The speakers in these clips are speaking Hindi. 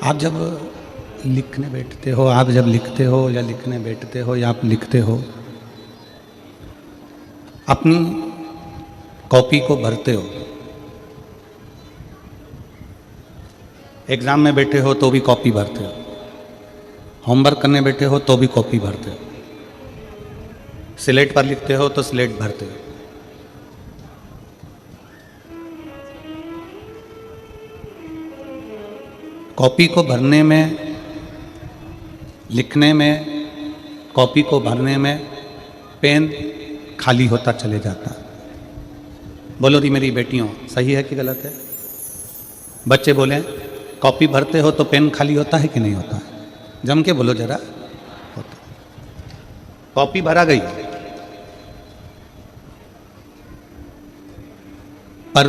आप जब लिखने बैठते हो, आप जब लिखते हो या लिखने बैठते हो या आप लिखते हो, अपनी कॉपी को भरते हो। एग्जाम में बैठे हो तो भी कॉपी भरते हो, होमवर्क करने बैठे हो तो भी कॉपी भरते हो, स्लेट पर लिखते हो तो स्लेट भरते हो। कॉपी को भरने में, लिखने में, कॉपी को भरने में पेन खाली होता चले जाता। बोलो री मेरी बेटियों, सही है कि गलत है? बच्चे बोले कॉपी भरते हो तो पेन खाली होता है कि नहीं होता है? जम के बोलो जरा। होता। कॉपी भरा गई पर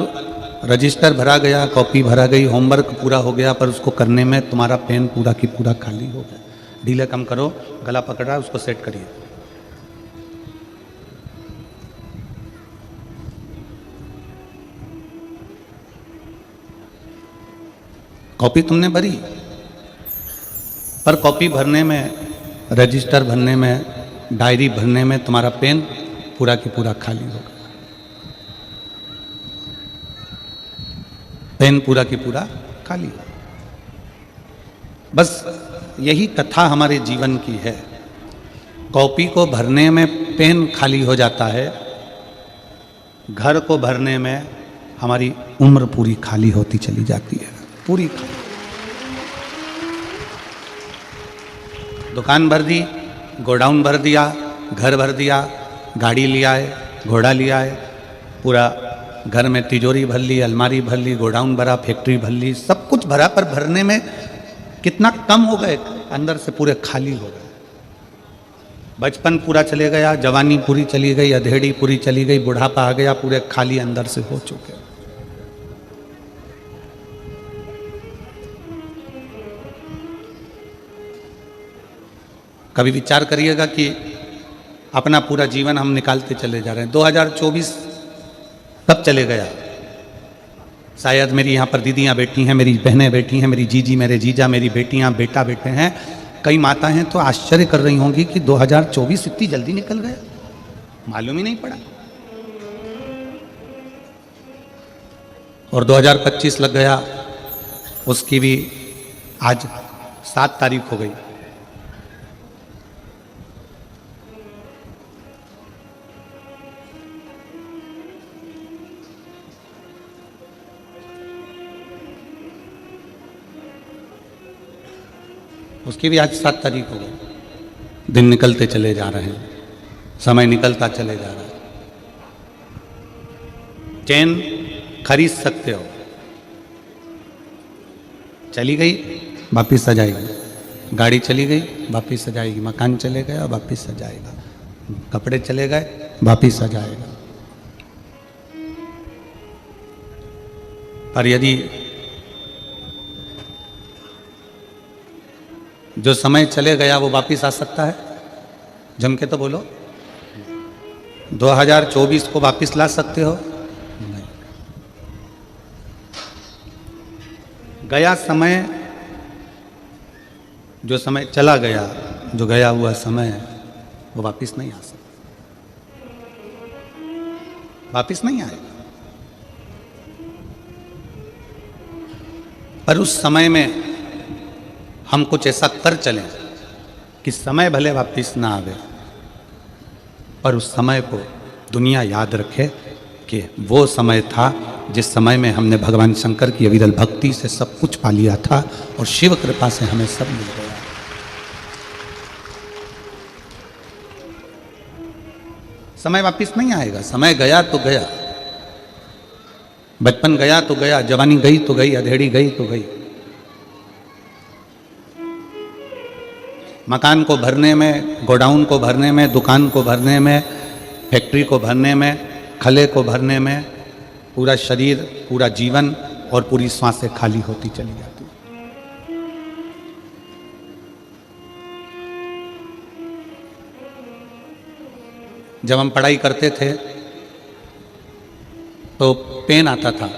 रजिस्टर भरा गया, कॉपी भरा गई, होमवर्क पूरा हो गया, पर उसको करने में तुम्हारा पेन पूरा की पूरा खाली हो गया। ढीले कम करो, गला पकड़ रहा है, उसको सेट करिए। कॉपी तुमने भरी, पर कॉपी भरने में, रजिस्टर भरने में, डायरी भरने में तुम्हारा पेन पूरा की पूरा खाली हो गया। पेन पूरा की पूरा खाली हो। बस यही कथा हमारे जीवन की है। कॉपी को भरने में पेन खाली हो जाता है, घर को भरने में हमारी उम्र पूरी खाली होती चली जाती है, पूरी खाली। दुकान भर दी, गोडाउन भर दिया, घर भर दिया, गाड़ी लिया है, घोड़ा लिया है, पूरा घर में तिजोरी भर ली, अलमारी भर ली, गोडाउन भरा, फैक्ट्री भर ली, सब कुछ भरा, पर भरने में कितना कम हो गए, अंदर से पूरे खाली हो गए। बचपन पूरा चले गया, जवानी पूरी चली गई, अधेड़ी पूरी चली गई, बुढ़ापा आ गया, पूरे खाली अंदर से हो चुके। कभी विचार करिएगा कि अपना पूरा जीवन हम निकालते चले जा रहे हैं। 2024 कब चले गया? शायद मेरी यहाँ पर दीदियाँ बैठी हैं, मेरी बहनें बैठी हैं, मेरी जीजी, मेरे जीजा, मेरी बेटियाँ, बेटा बैठे हैं, कई माता हैं, तो आश्चर्य कर रही होंगी कि 2024 इतनी जल्दी निकल गया, मालूम ही नहीं पड़ा। और 2025 लग गया, उसकी भी आज 7 तारीख हो गई। उसकी भी आज 7 तारीख हो गई। दिन निकलते चले जा रहे हैं, समय निकलता चले जा रहा है। चैन खरीद सकते हो, चली गई वापिस आ जाएगी, गाड़ी चली गई वापिस आ जाएगी, मकान चले गया वापिस आ जाएगा, कपड़े चले गए वापिस आ जाएगा। पर यदि जो समय चले गया वो वापिस आ सकता है? जम के तो बोलो। 2024 को वापिस ला सकते हो? नहीं। गया समय, जो समय चला गया, जो गया हुआ समय है, वो वापिस नहीं आ सकता, वापिस नहीं आएगा। पर उस समय में हम कुछ ऐसा कर चलें कि समय भले वापिस ना आवे, पर उस समय को दुनिया याद रखे कि वो समय था जिस समय में हमने भगवान शंकर की अविरल भक्ति से सब कुछ पा लिया था और शिव कृपा से हमें सब मिल गया। समय वापिस नहीं आएगा, समय गया तो गया, बचपन गया तो गया, जवानी गई तो गई, अधेड़ी गई तो गई। मकान को भरने में, गोडाउन को भरने में, दुकान को भरने में, फैक्ट्री को भरने में, खले को भरने में, पूरा शरीर, पूरा जीवन और पूरी सांसें खाली होती चली जाती। जब हम पढ़ाई करते थे तो पेन आता था,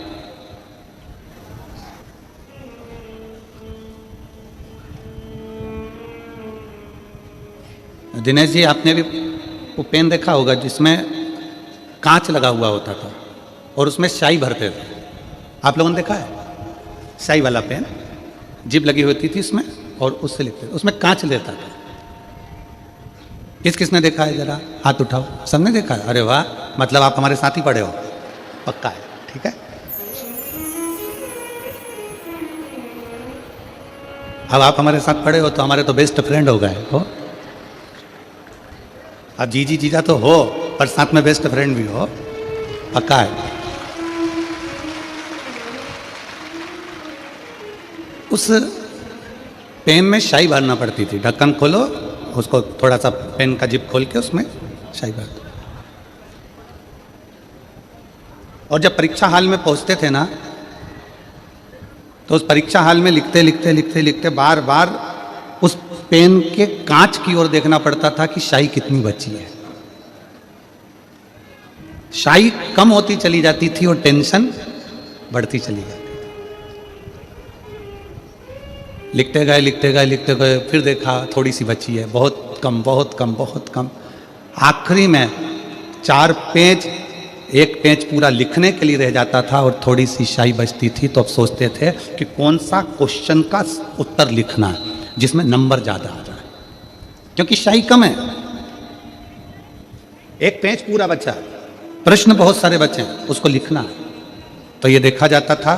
दिनेश जी, आपने भी वो पेन देखा होगा जिसमें कांच लगा हुआ होता था और उसमें स्याही भरते थे। आप लोगों ने देखा है? स्याही वाला पेन, जिप लगी होती थी इसमें और उससे लिखते थे, उसमें कांच लेता था। किस किसने देखा है? जरा हाथ उठाओ। सबने देखा है? अरे वाह, मतलब आप हमारे साथ ही पढ़े हो, पक्का है। ठीक है, अब आप हमारे साथ पढ़े हो तो हमारे तो बेस्ट फ्रेंड हो गए हो। अब जीजी जीजा तो हो, पर साथ में बेस्ट फ्रेंड भी हो, पक्का है। उस पेन में स्याही भरना पड़ती थी। ढक्कन खोलो, उसको थोड़ा सा पेन का जिप खोल के उसमें स्याही भर दो। और जब परीक्षा हाल में पहुंचते थे ना, तो उस परीक्षा हाल में लिखते लिखते लिखते लिखते बार बार उस पेन के कांच की ओर देखना पड़ता था कि स्याही कितनी बची है। स्याही कम होती चली जाती थी और टेंशन बढ़ती चली जाती थी। लिखते गए लिखते गए लिखते गए, फिर देखा थोड़ी सी बची है, बहुत कम बहुत कम बहुत कम। आखिरी में 4 पेज, 1 पेज पूरा लिखने के लिए रह जाता था और थोड़ी सी स्याही बचती थी। तो अब सोचते थे कि कौन सा क्वेश्चन का उत्तर लिखना है जिसमें नंबर ज़्यादा आ जाए, क्योंकि स्याही कम है। 1 पेज पूरा बचा, प्रश्न बहुत सारे बचे हैं, उसको लिखना है। तो ये देखा जाता था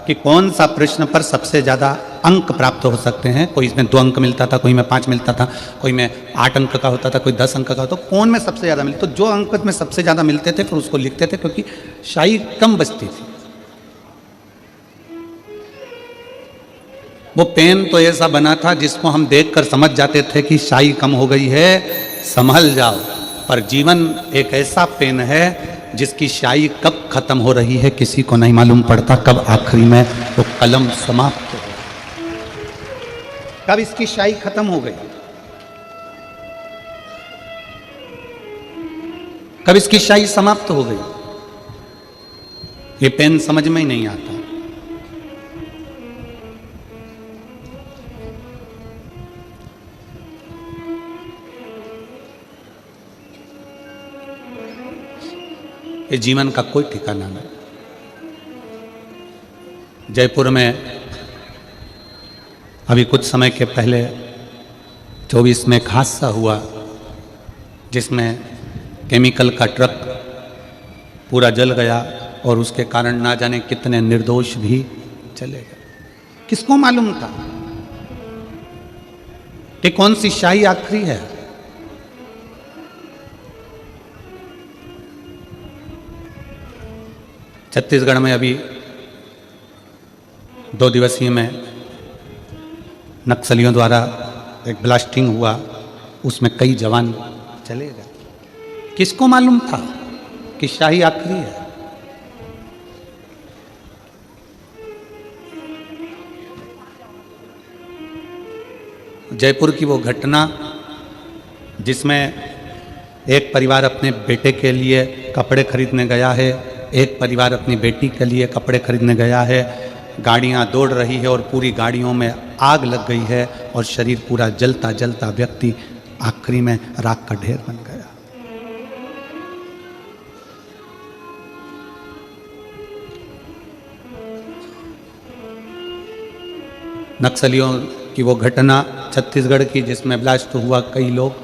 कि कौन सा प्रश्न पर सबसे ज़्यादा अंक प्राप्त हो सकते हैं। कोई इसमें 2 अंक मिलता था, कोई में 5 मिलता था, कोई में 8 अंक का होता था, कोई 10 अंक का होता था। कौन में सबसे ज़्यादा मिलता, तो जो अंक में सबसे ज़्यादा मिलते थे फिर उसको लिखते थे, क्योंकि स्याही कम बचती थी। वो पेन तो ऐसा बना था जिसको हम देखकर समझ जाते थे कि स्याही कम हो गई है, संभल जाओ। पर जीवन एक ऐसा पेन है जिसकी स्याही कब खत्म हो रही है किसी को नहीं मालूम पड़ता, कब आखिरी में वो कलम समाप्त हो, कब इसकी स्याही खत्म हो गई, कब इसकी स्याही समाप्त हो गई, ये पेन समझ में ही नहीं आता। ये जीवन का कोई ठिकाना नहीं। जयपुर में अभी कुछ समय के पहले 24 में एक हादसा हुआ जिसमें केमिकल का ट्रक पूरा जल गया और उसके कारण ना जाने कितने निर्दोष भी चले गए। किसको मालूम था कि कौन सी स्याही आखिरी है? छत्तीसगढ़ में अभी 2 दिवसीय में नक्सलियों द्वारा एक ब्लास्टिंग हुआ, उसमें कई जवान चले गए। किसको मालूम था कि स्याही आखिरी है? जयपुर की वो घटना जिसमें एक परिवार अपने बेटे के लिए कपड़े खरीदने गया है, एक परिवार अपनी बेटी के लिए कपड़े खरीदने गया है, गाड़ियां दौड़ रही है और पूरी गाड़ियों में आग लग गई है और शरीर पूरा जलता जलता व्यक्ति आखिरी में राख का ढेर बन गया। नक्सलियों की वो घटना छत्तीसगढ़ की जिसमें ब्लास्ट हुआ, कई लोग,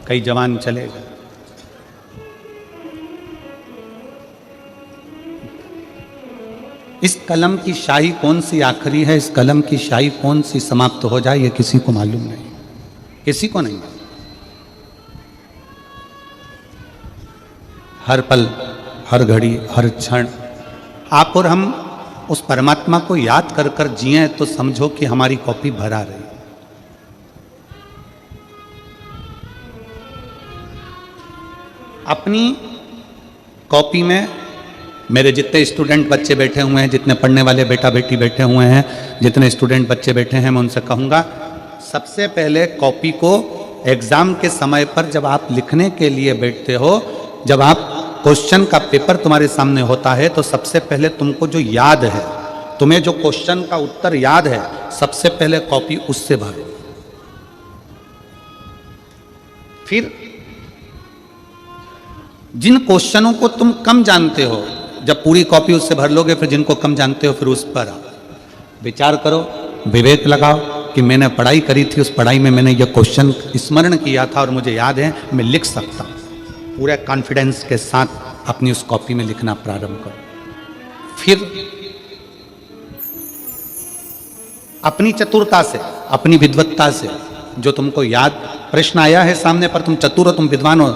कई जवान चले गए। इस कलम की स्याही कौन सी आखिरी है, इस कलम की स्याही कौन सी समाप्त हो जाए, ये किसी को मालूम नहीं, किसी को नहीं। हर पल, हर घड़ी, हर क्षण आप और हम उस परमात्मा को याद कर कर जिए तो समझो कि हमारी कॉपी भरा रही। अपनी कॉपी में मेरे जितने स्टूडेंट बच्चे बैठे हुए हैं, जितने पढ़ने वाले बेटा बेटी बैठे हुए हैं, जितने स्टूडेंट बच्चे बैठे हैं, मैं उनसे कहूँगा सबसे पहले कॉपी को एग्ज़ाम के समय पर जब आप लिखने के लिए बैठते हो, जब आप क्वेश्चन का पेपर तुम्हारे सामने होता है, तो सबसे पहले तुमको जो याद है, तुम्हें जो क्वेश्चन का उत्तर याद है, सबसे पहले कॉपी उससे भरो। फिर जिन क्वेश्चनों को तुम कम जानते हो, जब पूरी कॉपी उससे भर लोगे, फिर जिनको कम जानते हो फिर उस पर विचार करो, विवेक लगाओ कि मैंने पढ़ाई करी थी, उस पढ़ाई में मैंने यह क्वेश्चन स्मरण किया था और मुझे याद है, मैं लिख सकता हूँ। पूरे कॉन्फिडेंस के साथ अपनी उस कॉपी में लिखना प्रारंभ करो। फिर अपनी चतुरता से, अपनी विद्वत्ता से, जो तुमको याद प्रश्न आया है सामने पर, तुम चतुर हो, तुम विद्वान हो,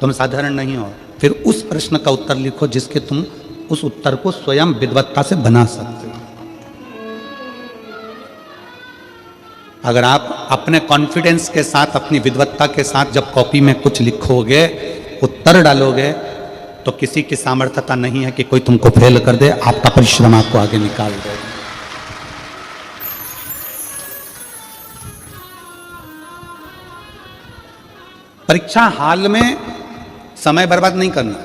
तुम साधारण नहीं हो, फिर उस प्रश्न का उत्तर लिखो जिसके तुम उस उत्तर को स्वयं विद्वत्ता से बना सकते हो। अगर आप अपने कॉन्फिडेंस के साथ, अपनी विद्वत्ता के साथ जब कॉपी में कुछ लिखोगे, उत्तर डालोगे, तो किसी की सामर्थ्यता नहीं है कि कोई तुमको फेल कर दे, आपका परिश्रम आपको आगे निकाल दे। परीक्षा हाल में समय बर्बाद नहीं करना।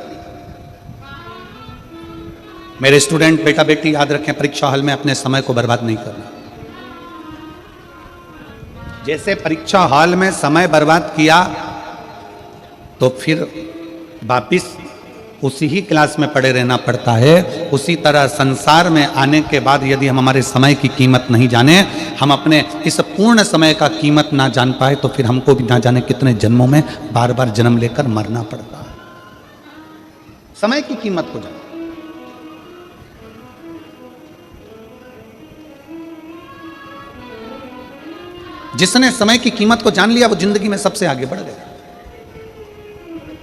मेरे स्टूडेंट बेटा बेटी याद रखें, परीक्षा हॉल में अपने समय को बर्बाद नहीं करना। जैसे परीक्षा हॉल में समय बर्बाद किया तो फिर वापिस उसी ही क्लास में पड़े रहना पड़ता है, उसी तरह संसार में आने के बाद यदि हम हमारे समय की कीमत नहीं जाने, हम अपने इस पूर्ण समय का कीमत ना जान पाए, तो फिर हमको भी ना जाने कितने जन्मों में बार बार जन्म लेकर मरना पड़ता है। समय की कीमत को जाने। जिसने समय की कीमत को जान लिया वो जिंदगी में सबसे आगे बढ़ गया,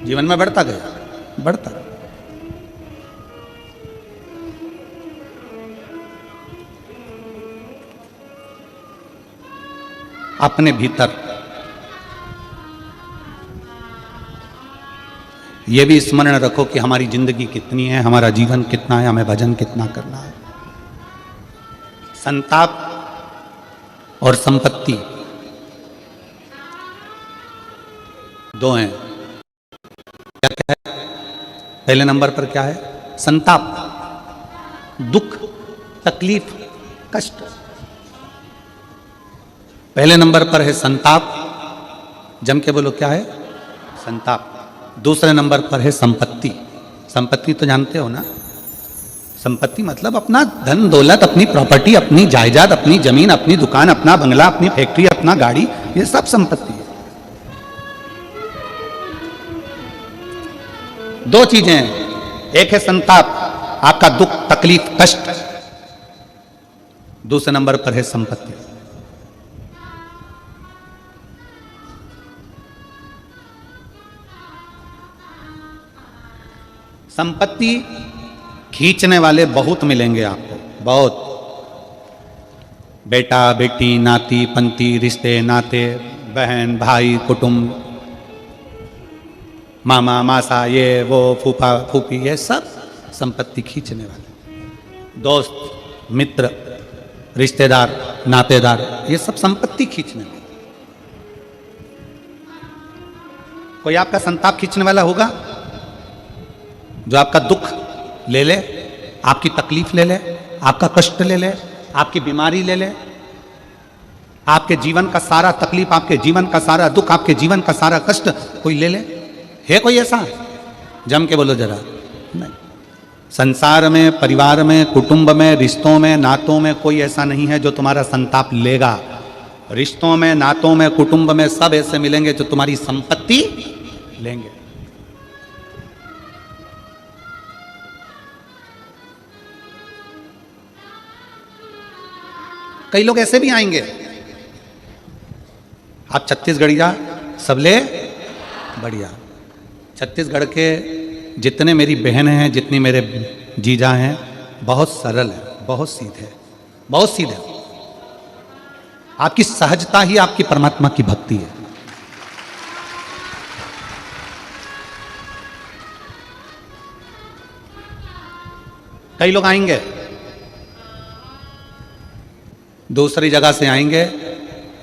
जीवन में बढ़ता गया, बढ़ता गया। अपने भीतर यह भी स्मरण रखो कि हमारी जिंदगी कितनी है, हमारा जीवन कितना है, हमें भजन कितना करना है। संताप और संपत्ति दो हैं। क्या क्या है? पहले नंबर पर क्या है? संताप, दुख, तकलीफ, कष्ट। पहले नंबर पर है संताप, जम के बोलो क्या है? संताप। दूसरे नंबर पर है संपत्ति। संपत्ति तो जानते हो ना, संपत्ति मतलब अपना धन दौलत, अपनी प्रॉपर्टी, अपनी जायदाद, अपनी जमीन, अपनी दुकान, अपना बंगला, अपनी फैक्ट्री, अपना गाड़ी, ये सब संपत्ति है। दो चीजें हैं, एक है संताप, आपका दुख, तकलीफ, कष्ट। दूसरे नंबर पर है संपत्ति। संपत्ति खींचने वाले बहुत मिलेंगे आपको, बहुत। बेटा बेटी, नाती पंती, रिश्ते नाते, बहन भाई, कुटुंब, मामा मासा, ये वो, फूफा फूफी, ये सब संपत्ति खींचने वाले। दोस्त मित्र, रिश्तेदार, नातेदार, ये सब संपत्ति खींचने वाले। कोई आपका संताप खींचने वाला होगा जो आपका दुख ले ले, आपकी तकलीफ ले ले, आपका कष्ट ले ले, आपकी बीमारी ले ले, आपके जीवन का सारा तकलीफ, आपके जीवन का सारा दुख, आपके जीवन का सारा कष्ट कोई ले ले? है कोई ऐसा? जम के बोलो जरा। नहीं। संसार में, परिवार में, कुटुंब में, रिश्तों में, नातों में कोई ऐसा नहीं है जो तुम्हारा संताप लेगा। रिश्तों में, नातों में, कुटुंब में सब ऐसे मिलेंगे जो तुम्हारी संपत्ति लेंगे। कई लोग ऐसे भी आएंगे, आप छत्तीसगढ़िया सबले बढ़िया। छत्तीसगढ़ के जितने मेरी बहनें हैं, जितनी मेरे जीजा हैं, बहुत सरल है, बहुत सीधे, बहुत सीधे। आपकी सहजता ही आपकी परमात्मा की भक्ति है। कई लोग आएंगे, दूसरी जगह से आएंगे,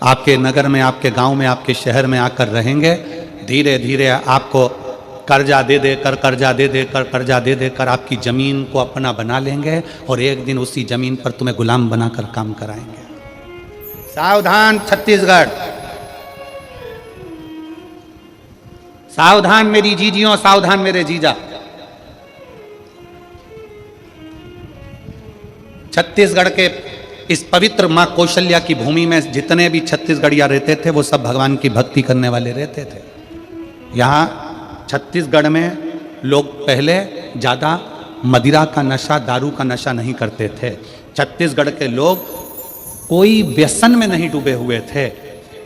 आपके नगर में, आपके गांव में, आपके शहर में आकर रहेंगे। धीरे धीरे आपको कर्जा दे देकर, कर्जा दे देकर, कर्जा दे देकर आपकी जमीन को अपना बना लेंगे और एक दिन उसी जमीन पर तुम्हें गुलाम बनाकर काम कराएंगे। सावधान छत्तीसगढ़, सावधान मेरी जीजियों, सावधान मेरे जीजा। छत्तीसगढ़ के इस पवित्र मां कौशल्या की भूमि में जितने भी छत्तीसगढ़िया रहते थे वो सब भगवान की भक्ति करने वाले रहते थे। यहाँ छत्तीसगढ़ में लोग पहले ज़्यादा मदिरा का नशा, दारू का नशा नहीं करते थे। छत्तीसगढ़ के लोग कोई व्यसन में नहीं डूबे हुए थे।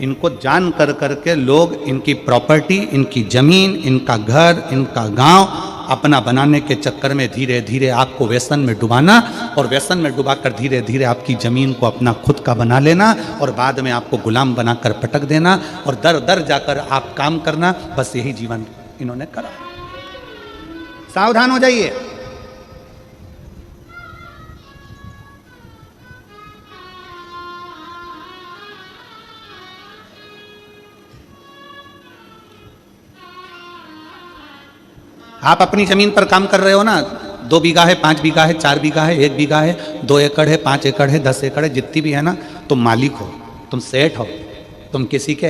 इनको जान कर करके लोग इनकी प्रॉपर्टी, इनकी ज़मीन, इनका घर, इनका गांव अपना बनाने के चक्कर में धीरे धीरे आपको व्यसन में डुबाना, और व्यसन में डुबाकर धीरे धीरे आपकी ज़मीन को अपना खुद का बना लेना, और बाद में आपको गुलाम बनाकर पटक देना, और दर दर जाकर आप काम करना। बस यही जीवन इन्होंने करा। सावधान हो जाइए। आप अपनी जमीन पर काम कर रहे हो ना, 2 बीघा है, 5 बीघा है, 4 बीघा है, 1 बीघा है, 2 एकड़ है, 5 एकड़ है, 10 एकड़ है, जितनी भी है ना, तुम मालिक हो, तुम सेठ हो, तुम किसी के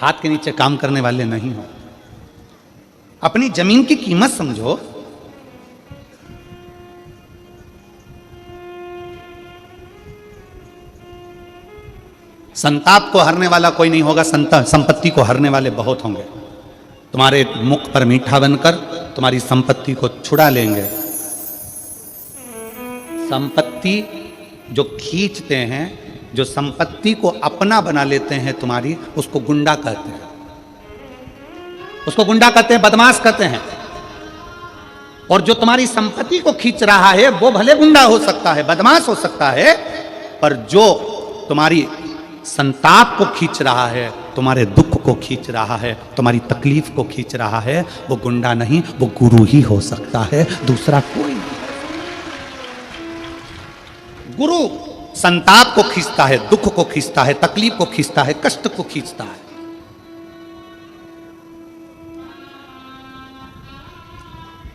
हाथ के नीचे काम करने वाले नहीं हो। अपनी जमीन की कीमत समझो। संताप को हरने वाला कोई नहीं होगा, संपत्ति को हरने वाले बहुत होंगे। तुम्हारे मुख पर मीठा बनकर तुम्हारी संपत्ति को छुड़ा लेंगे। संपत्ति जो खींचते हैं, जो संपत्ति को अपना बना लेते हैं तुम्हारी, उसको गुंडा कहते हैं। उसको गुंडा कहते हैं, बदमाश कहते हैं। और जो तुम्हारी संपत्ति को खींच रहा है वो भले गुंडा हो सकता है, बदमाश हो सकता है, पर जो तुम्हारी संताप को खींच रहा है, तुम्हारे दुख को खींच रहा है, तुम्हारी तकलीफ को खींच रहा है, वो गुंडा नहीं, वो गुरु ही हो सकता है, दूसरा कोई नहीं। गुरु संताप को खींचता है, दुख को खींचता है, तकलीफ को खींचता है, कष्ट को खींचता है।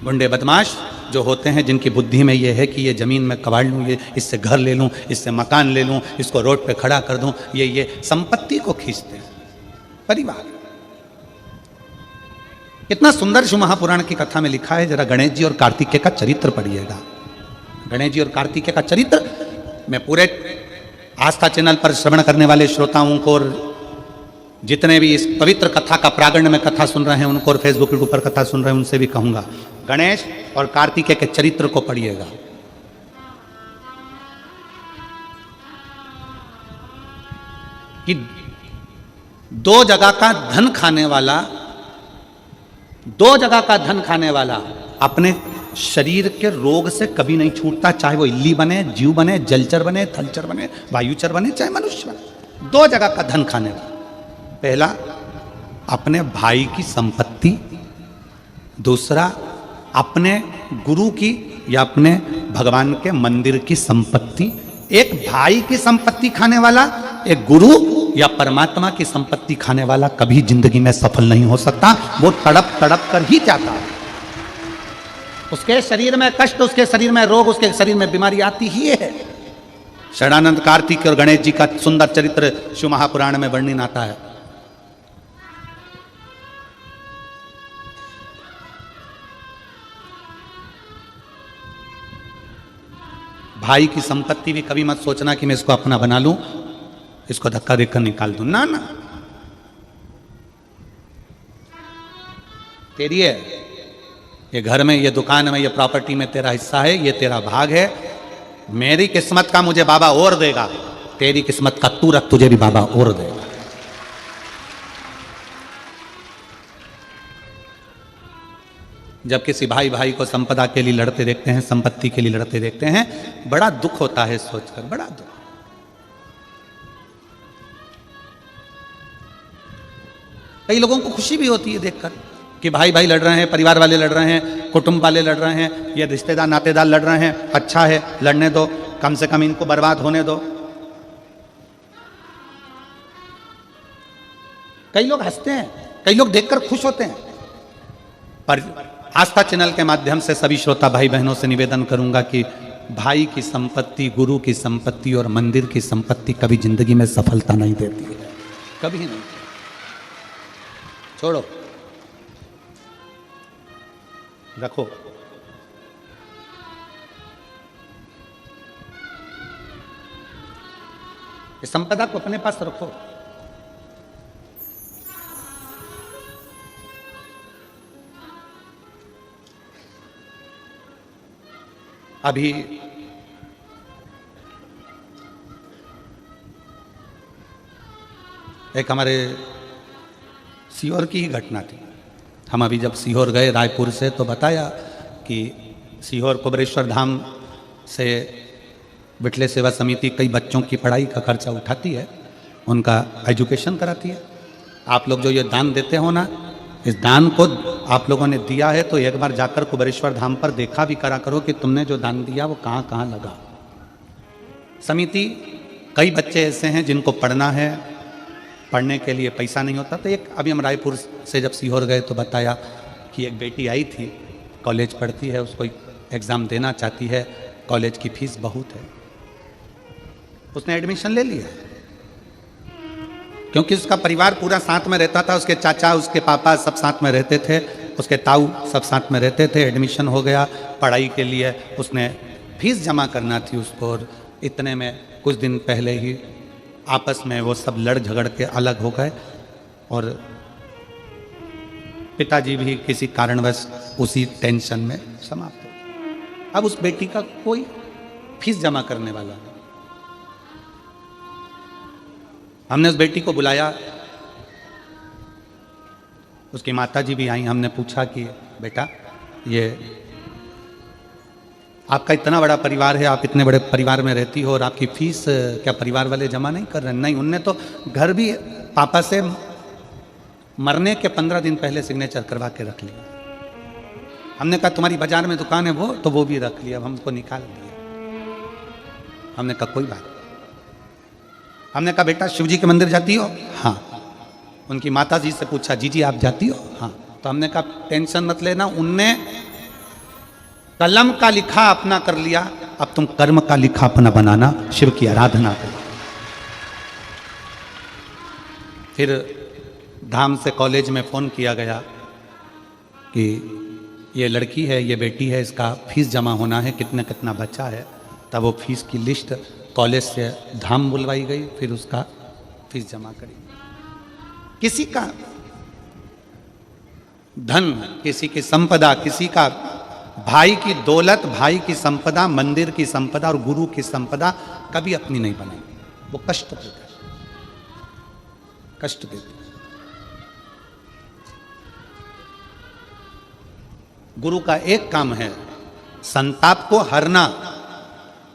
गुंडे बदमाश जो होते हैं, जिनकी बुद्धि में ये है कि ये ज़मीन में कबाड़ लूँ, ये इससे घर ले लूँ, इससे मकान ले लूँ, इसको रोड पे खड़ा कर दूँ, ये संपत्ति को खींचते हैं। परिवार कितना सुंदर शिव महापुराण की कथा में लिखा है। जरा गणेश जी और कार्तिकेय का चरित्र पढ़िएगा। गणेश जी और कार्तिकेय का चरित्र मैं पूरे आस्था चैनल पर श्रवण करने वाले श्रोताओं को, और जितने भी इस पवित्र कथा का प्रागण्य में कथा सुन रहे हैं उनको, और फेसबुक के ऊपर कथा सुन रहे हैं उनसे भी कहूंगा, गणेश और कार्तिकेय के चरित्र को पढ़िएगा। कि 2 जगह का धन खाने वाला, 2 जगह का धन खाने वाला अपने शरीर के रोग से कभी नहीं छूटता, चाहे वो इल्ली बने, जीव बने, जलचर बने, थलचर बने, वायुचर बने, चाहे मनुष्य बने। 2 जगह का धन खाने वाला। पहला अपने भाई की संपत्ति, दूसरा अपने गुरु की या अपने भगवान के मंदिर की संपत्ति। एक भाई की संपत्ति खाने वाला, एक गुरु या परमात्मा की संपत्ति खाने वाला कभी जिंदगी में सफल नहीं हो सकता। वो तड़प तड़प कर ही जाता है। उसके शरीर में कष्ट, उसके शरीर में रोग, उसके शरीर में बीमारी आती ही है। शरणानंद, कार्तिक और गणेश जी का सुंदर चरित्र शिव महापुराण में वर्णन आता है। भाई की संपत्ति भी कभी मत सोचना कि मैं इसको अपना बना लूं, इसको धक्का देकर निकाल दूं। ना ना, तेरी है, ये घर में, ये दुकान में, ये प्रॉपर्टी में तेरा हिस्सा है, ये तेरा भाग है। मेरी किस्मत का मुझे बाबा और देगा, तेरी किस्मत का तू रख, तुझे भी बाबा और देगा। जब किसी भाई भाई को संपदा के लिए लड़ते देखते हैं, संपत्ति के लिए लड़ते देखते हैं, बड़ा दुख होता है सोचकर, बड़ा दुख। कई लोगों को खुशी भी होती है देखकर कि भाई भाई लड़ रहे हैं, परिवार वाले लड़ रहे हैं, कुटुंब वाले लड़ रहे हैं, ये रिश्तेदार नातेदार लड़ रहे हैं। अच्छा है, लड़ने दो, कम से कम इनको बर्बाद होने दो। कई लोग हंसते हैं, कई लोग देखकर खुश होते हैं। पर आस्था चैनल के माध्यम से सभी श्रोता भाई बहनों से निवेदन करूंगा कि भाई की संपत्ति, गुरु की संपत्ति और मंदिर की संपत्ति कभी जिंदगी में सफलता नहीं देती है, कभी नहीं। छोड़ो, रखो। इस संपदा को अपने पास रखो। अभी एक हमारे सीहोर की ही घटना थी। हम अभी जब सीहोर गए रायपुर से तो बताया कि सीहोर कुबेरेश्वर धाम से विठले सेवा समिति कई बच्चों की पढ़ाई का खर्चा उठाती है, उनका एजुकेशन कराती है। आप लोग जो ये दान देते हो ना, इस दान को आप लोगों ने दिया है तो एक बार जाकर कुबेरेश्वर धाम पर देखा भी करा करो कि तुमने जो दान दिया वो कहाँ कहाँ लगा। समिति, कई बच्चे ऐसे हैं जिनको पढ़ना है, पढ़ने के लिए पैसा नहीं होता। तो एक अभी हम रायपुर से जब सीहोर गए तो बताया कि एक बेटी आई थी, कॉलेज पढ़ती है, उसको एग्ज़ाम देना चाहती है, कॉलेज की फीस बहुत है। उसने एडमिशन ले लिया क्योंकि उसका परिवार पूरा साथ में रहता था, उसके चाचा, उसके पापा सब साथ में रहते थे, उसके ताऊ सब साथ में रहते थे। एडमिशन हो गया, पढ़ाई के लिए उसने फीस जमा करना थी उसको, और इतने में कुछ दिन पहले ही आपस में वो सब लड़ झगड़ के अलग हो गए और पिताजी भी किसी कारणवश उसी टेंशन में समाप्त हो। अब उस बेटी का कोई फीस जमा करने वाला नहीं। हमने उस बेटी को बुलाया, उसकी माताजी भी आई। हमने पूछा कि बेटा, ये आपका इतना बड़ा परिवार है, आप इतने बड़े परिवार में रहती हो और आपकी फीस क्या परिवार वाले जमा नहीं कर रहे? नहीं, उनने तो घर भी पापा से मरने के 15 दिन पहले सिग्नेचर करवा के रख लिया। हमने कहा तुम्हारी बाजार में दुकान है वो, तो वो भी रख लिया, अब हमको निकाल दिया। हमने कहा कोई बात। हमने कहा बेटा शिव जी के मंदिर जाती हो? हाँ। उनकी माता जी से पूछा, जी जी आप जाती हो? हाँ। तो हमने कहा टेंशन मत लेना, उनने कलम का लिखा अपना कर लिया, अब तुम कर्म का लिखा अपना बनाना, शिव की आराधना करो। फिर धाम से कॉलेज में फ़ोन किया गया कि ये लड़की है, ये बेटी है, इसका फीस जमा होना है, कितना कितना बचा है। तब वो फीस की लिस्ट कॉलेज से धाम बुलवाई गई, फिर उसका फीस जमा करी। किसी का धन, किसी की संपदा, किसी का भाई की दौलत, भाई की संपदा, मंदिर की संपदा और गुरु की संपदा कभी अपनी नहीं बनाई। वो कष्ट देते, कष्ट देते। गुरु का एक काम है संताप को हरना,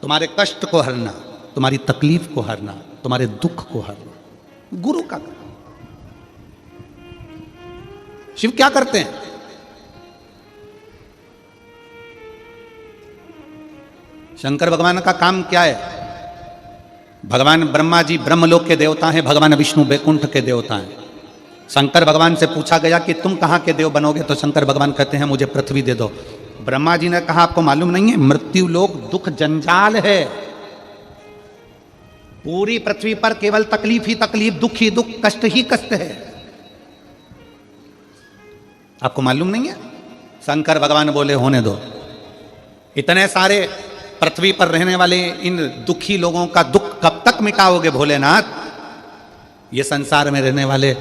तुम्हारे कष्ट को हरना, तुम्हारी तकलीफ को हरना, तुम्हारे दुख को हरना, गुरु का काम। शिव क्या करते हैं? शंकर भगवान का काम क्या है? भगवान ब्रह्मा जी ब्रह्मलोक के देवता हैं, भगवान विष्णु बैकुंठ के देवता हैं। शंकर भगवान से पूछा गया कि तुम कहाँ के देव बनोगे? तो शंकर भगवान कहते हैं मुझे पृथ्वी दे दो। ब्रह्मा जी ने कहा आपको मालूम नहीं है, मृत्यु लोक दुख जंजाल है, पूरी पृथ्वी पर केवल तकलीफ ही तकलीफ, दुख ही दुख, कष्ट ही कष्ट है। आपको मालूम नहीं है? शंकर भगवान बोले होने दो, इतने सारे पृथ्वी पर रहने वाले इन दुखी लोगों का दुख कब तक मिटाओगे भोलेनाथ? ये संसार में रहने वाले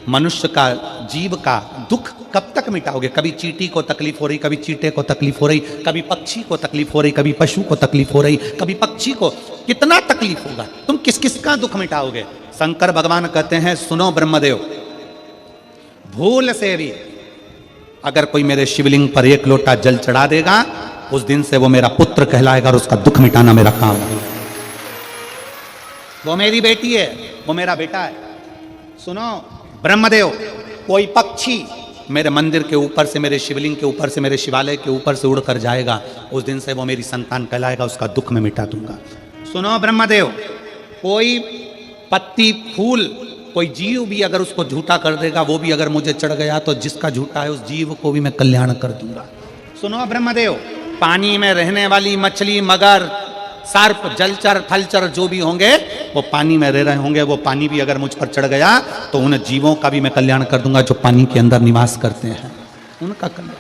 मनुष्य का, जीव का दुख कब तक मिटाओगे? कभी चींटी को तकलीफ हो रही, कभी चींटे को तकलीफ हो रही, कभी पक्षी को तकलीफ हो रही, कभी पशु को तकलीफ हो रही, कभी पक्षी को, कितना तकलीफ होगा? तुम किस किस का दुख मिटाओगे? शंकर भगवान कहते हैं सुनो ब्रह्मदेव, भूल से भी अगर कोई मेरे शिवलिंग पर एक लोटा जल चढ़ा देगा, उस दिन से वो मेरा पुत्र कहलाएगा और उसका दुख मिटाना मेरा काम है। वो मेरी बेटी है, वो मेरा बेटा है। सुनो ब्रह्मदेव, कोई पक्षी मेरे मंदिर के ऊपर से, मेरे शिवलिंग के ऊपर से, मेरे शिवालय के ऊपर से उड़कर जाएगा, उस दिन से वो मेरी संतान कहलाएगा, उसका दुख मैं मिटा दूंगा। सुनो ब्रह्मदेव, कोई पत्ती फूल, कोई जीव भी अगर उसको झूठा कर देगा, वो भी अगर मुझे चढ़ गया, तो जिसका झूठा है उस जीव को भी मैं कल्याण कर दूंगा। सुनो ब्रह्मदेव, पानी में रहने वाली मछली, मगर, सर्प, जलचर, थलचर जो भी होंगे, वो पानी में रह रहे होंगे, वो पानी भी अगर मुझ पर चढ़ गया तो उन जीवों का भी मैं कल्याण कर दूंगा जो पानी के अंदर निवास करते हैं, उनका कल्याण।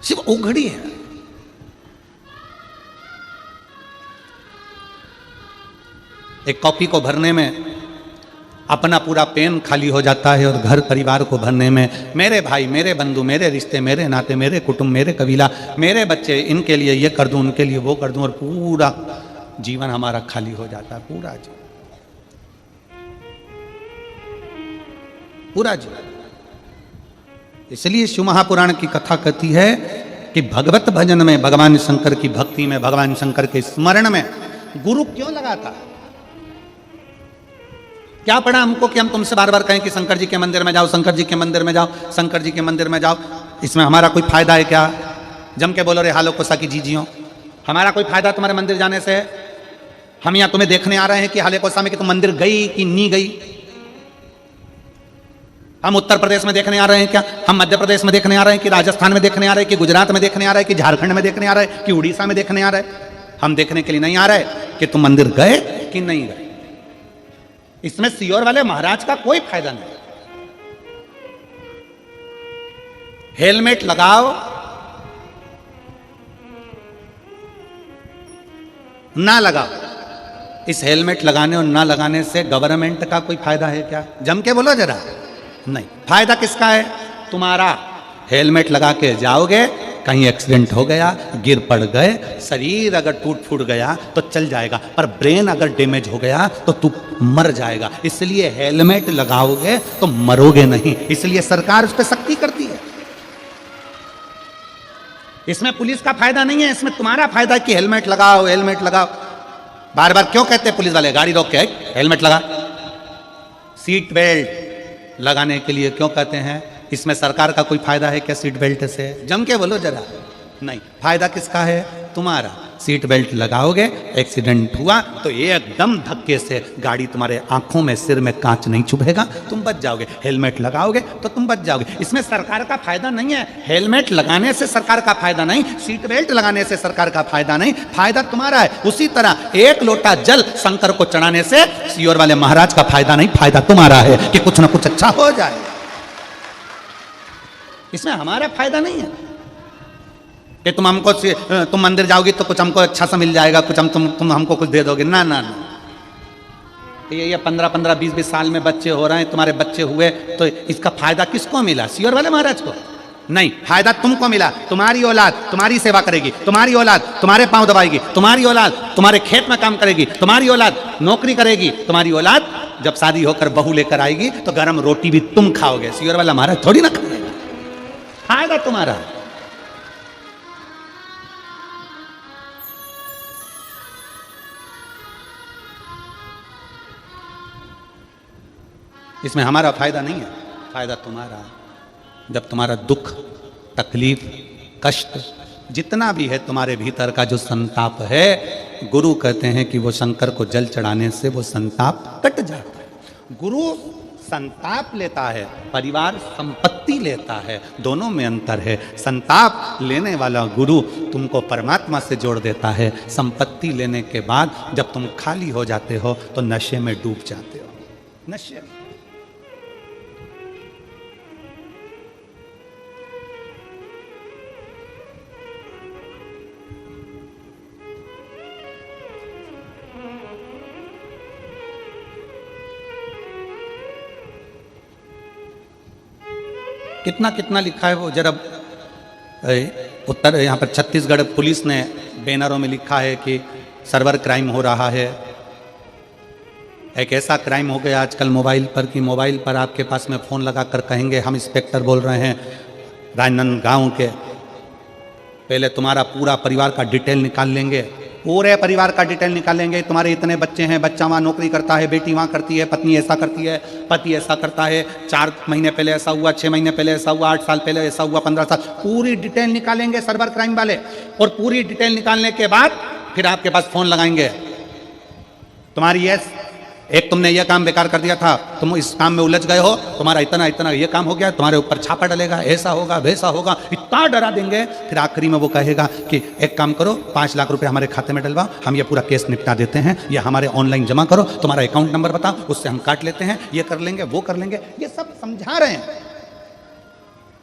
सिर्फ उघड़ी है। एक कॉपी को भरने में अपना पूरा पेन खाली हो जाता है और घर परिवार को भरने में मेरे भाई, मेरे बंधु, मेरे रिश्ते, मेरे नाते, मेरे कुटुंब, मेरे कबीला, मेरे बच्चे, इनके लिए ये कर दूं, उनके लिए वो कर दूं, और पूरा जीवन हमारा खाली हो जाता है। पूरा जीवन, पूरा जीवन। इसलिए शिव महापुराण की कथा कहती है कि भगवत भजन में, भगवान शंकर की भक्ति में, भगवान शंकर के स्मरण में गुरु क्यों लगाता है? क्या पड़ा हमको कि हम तुमसे बार बार कहें कि शंकर जी के मंदिर में जाओ, शंकर जी के मंदिर में जाओ, शंकर जी के मंदिर में जाओ? इसमें हमारा कोई फायदा है क्या? जम के बोलो रे हालो कोसा की जीजियो, हमारा कोई फायदा तुम्हारे मंदिर जाने से? हम यहां तुम्हें देखने आ रहे हैं कि हाले कोसा में कि तुम मंदिर गई कि नहीं गई? हम उत्तर प्रदेश में देखने आ रहे हैं क्या? हम मध्य प्रदेश में देखने आ रहे हैं कि राजस्थान में देखने आ रहे हैं कि गुजरात में देखने आ रहे हैं कि झारखंड में देखने आ रहे हैं कि उड़ीसा में देखने आ रहे हैं? हम देखने के लिए नहीं आ रहे कि तुम मंदिर गए कि नहीं गए। इसमें सियोर वाले महाराज का कोई फायदा नहीं। हेलमेट लगाओ ना लगाओ, इस हेलमेट लगाने और ना लगाने से गवर्नमेंट का कोई फायदा है क्या? जम के बोलो जरा। नहीं, फायदा किसका है? तुम्हारा। हेलमेट लगा के जाओगे, कहीं एक्सीडेंट हो गया, गिर पड़ गए, शरीर अगर टूट फूट गया तो चल जाएगा, पर ब्रेन अगर डैमेज हो गया तो तू मर जाएगा। इसलिए हेलमेट लगाओगे तो मरोगे नहीं, इसलिए सरकार उस पर सख्ती करती है। इसमें पुलिस का फायदा नहीं है, इसमें तुम्हारा फायदा है कि हेलमेट लगाओ, हेलमेट लगाओ। बार बार क्यों कहते हैं पुलिस वाले, गाड़ी रोक के हेलमेट लगा? सीट बेल्ट लगाने के लिए क्यों कहते हैं? इसमें सरकार का कोई फायदा है क्या सीट बेल्ट से? जम के बोलो जरा। नहीं, फायदा किसका है? तुम्हारा। सीट बेल्ट लगाओगे, एक्सीडेंट हुआ तो एकदम धक्के से गाड़ी तुम्हारे आंखों में, सिर में कांच नहीं चुभेगा, तुम बच जाओगे। हेलमेट लगाओगे तो तुम बच जाओगे। इसमें सरकार का फायदा नहीं है। हेलमेट लगाने से सरकार का फायदा नहीं, सीट बेल्ट लगाने से सरकार का फायदा नहीं, फायदा तुम्हारा है। उसी तरह एक लोटा जल शंकर को चढ़ाने से सियोर वाले महाराज का फायदा नहीं, फायदा तुम्हारा है कि कुछ ना कुछ अच्छा हो जाए। इसमें हमारा फायदा नहीं है कि तुम मंदिर जाओगी तो कुछ हमको अच्छा सा मिल जाएगा, कुछ तुम हमको कुछ दे दोगे। ना ना ना, ये 15-15, 20-20 साल में बच्चे हो रहे हैं, तुम्हारे बच्चे हुए तो इसका फायदा किसको मिला? सियोर वाले महाराज को नहीं, फायदा तुमको मिला। तुम्हारी औलाद तुम्हारी सेवा करेगी, तुम्हारी औलाद तुम्हारे पांव दबाएगी, तुम्हारी औलाद तुम्हारे खेत में काम करेगी, तुम्हारी औलाद नौकरी करेगी, तुम्हारी औलाद जब शादी होकर बहू लेकर आएगी तो गर्म रोटी भी तुम खाओगे। सियोर वाला महाराज थोड़ी ना खाएगा, फायदा तुम्हारा। इसमें हमारा फायदा नहीं है, फायदा तुम्हारा। जब तुम्हारा दुख, तकलीफ, कष्ट जितना भी है तुम्हारे भीतर का जो संताप है, गुरु कहते हैं कि वो शंकर को जल चढ़ाने से वो संताप कट जाता है। गुरु संताप लेता है, परिवार संपत्ति लेता है, दोनों में अंतर है। संताप लेने वाला गुरु तुमको परमात्मा से जोड़ देता है, संपत्ति लेने के बाद जब तुम खाली हो जाते हो तो नशे में डूब जाते हो, नशे में। कितना कितना लिखा है वो जरा उत्तर यहाँ पर छत्तीसगढ़ पुलिस ने बैनरों में लिखा है कि सर्वर क्राइम हो रहा है। एक ऐसा क्राइम हो गया आजकल मोबाइल पर कि मोबाइल पर आपके पास में फ़ोन लगा कर कहेंगे हम इंस्पेक्टर बोल रहे हैं राजनांदगांव के, पहले तुम्हारा पूरा परिवार का डिटेल निकाल लेंगे, पूरे परिवार का डिटेल निकालेंगे। तुम्हारे इतने बच्चे हैं, बच्चा वहाँ नौकरी करता है, बेटी वहाँ करती है, पत्नी ऐसा करती है, पति ऐसा करता है, 4 महीने पहले ऐसा हुआ, 6 महीने पहले ऐसा हुआ, 8 साल पहले ऐसा हुआ, 15 साल, पूरी डिटेल निकालेंगे सर्वर क्राइम वाले। और पूरी डिटेल निकालने के बाद फिर आपके पास फ़ोन लगाएंगे, तुम्हारी एक तुमने ये काम बेकार कर दिया था, तुम इस काम में उलझ गए हो, तुम्हारा इतना इतना ये काम हो गया, तुम्हारे ऊपर छापा डलेगा, ऐसा होगा वैसा होगा, इतना डरा देंगे। फिर आखिरी में वो कहेगा कि एक काम करो, 5 लाख रुपए हमारे खाते में डलवाओ, हम ये पूरा केस निपटा देते हैं, या हमारे ऑनलाइन जमा करो, तुम्हारा अकाउंट नंबर बताओ, उससे हम काट लेते हैं, ये कर लेंगे वो कर लेंगे। ये सब समझा रहे हैं।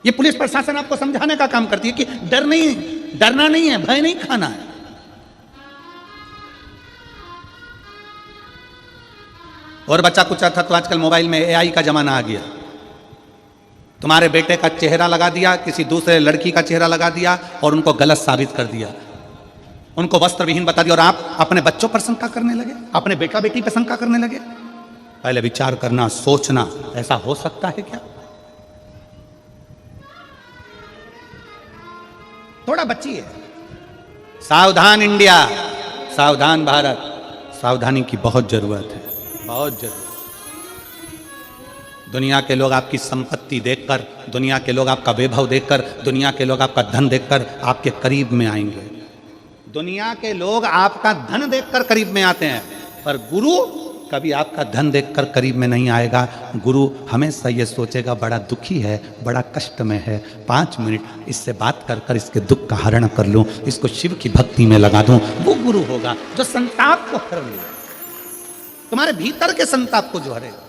ये पुलिस प्रशासन आपको समझाने का काम करती है कि डरना नहीं है, भय नहीं खाना है। और बच्चा कुछ था तो आजकल मोबाइल में एआई का जमाना आ गया। तुम्हारे बेटे का चेहरा लगा दिया, किसी दूसरे लड़की का चेहरा लगा दिया और उनको गलत साबित कर दिया, उनको वस्त्र विहीन बता दिया और आप अपने बच्चों पर शंका करने लगे, अपने बेटा बेटी पर शंका करने लगे। पहले विचार करना, सोचना, ऐसा हो सकता है क्या? थोड़ा बच्ची है। सावधान इंडिया, सावधान भारत, सावधानी की बहुत जरूरत है, बहुत जरूरत। दुनिया के लोग आपकी संपत्ति देखकर, दुनिया के लोग आपका वैभव देखकर, दुनिया के लोग आपका धन देखकर आपके करीब में आएंगे। दुनिया के लोग आपका धन देखकर करीब में आते हैं, पर गुरु कभी आपका धन देखकर करीब में नहीं आएगा। गुरु हमेशा ये सोचेगा बड़ा दुखी है, बड़ा कष्ट में है, 5 मिनट इससे बात कर कर इसके दुख का हरण कर लूं, इसको शिव की भक्ति में लगा दूं। वो गुरु होगा जो संताप को हर ले, तुम्हारे भीतर के संताप को जो हरेगा।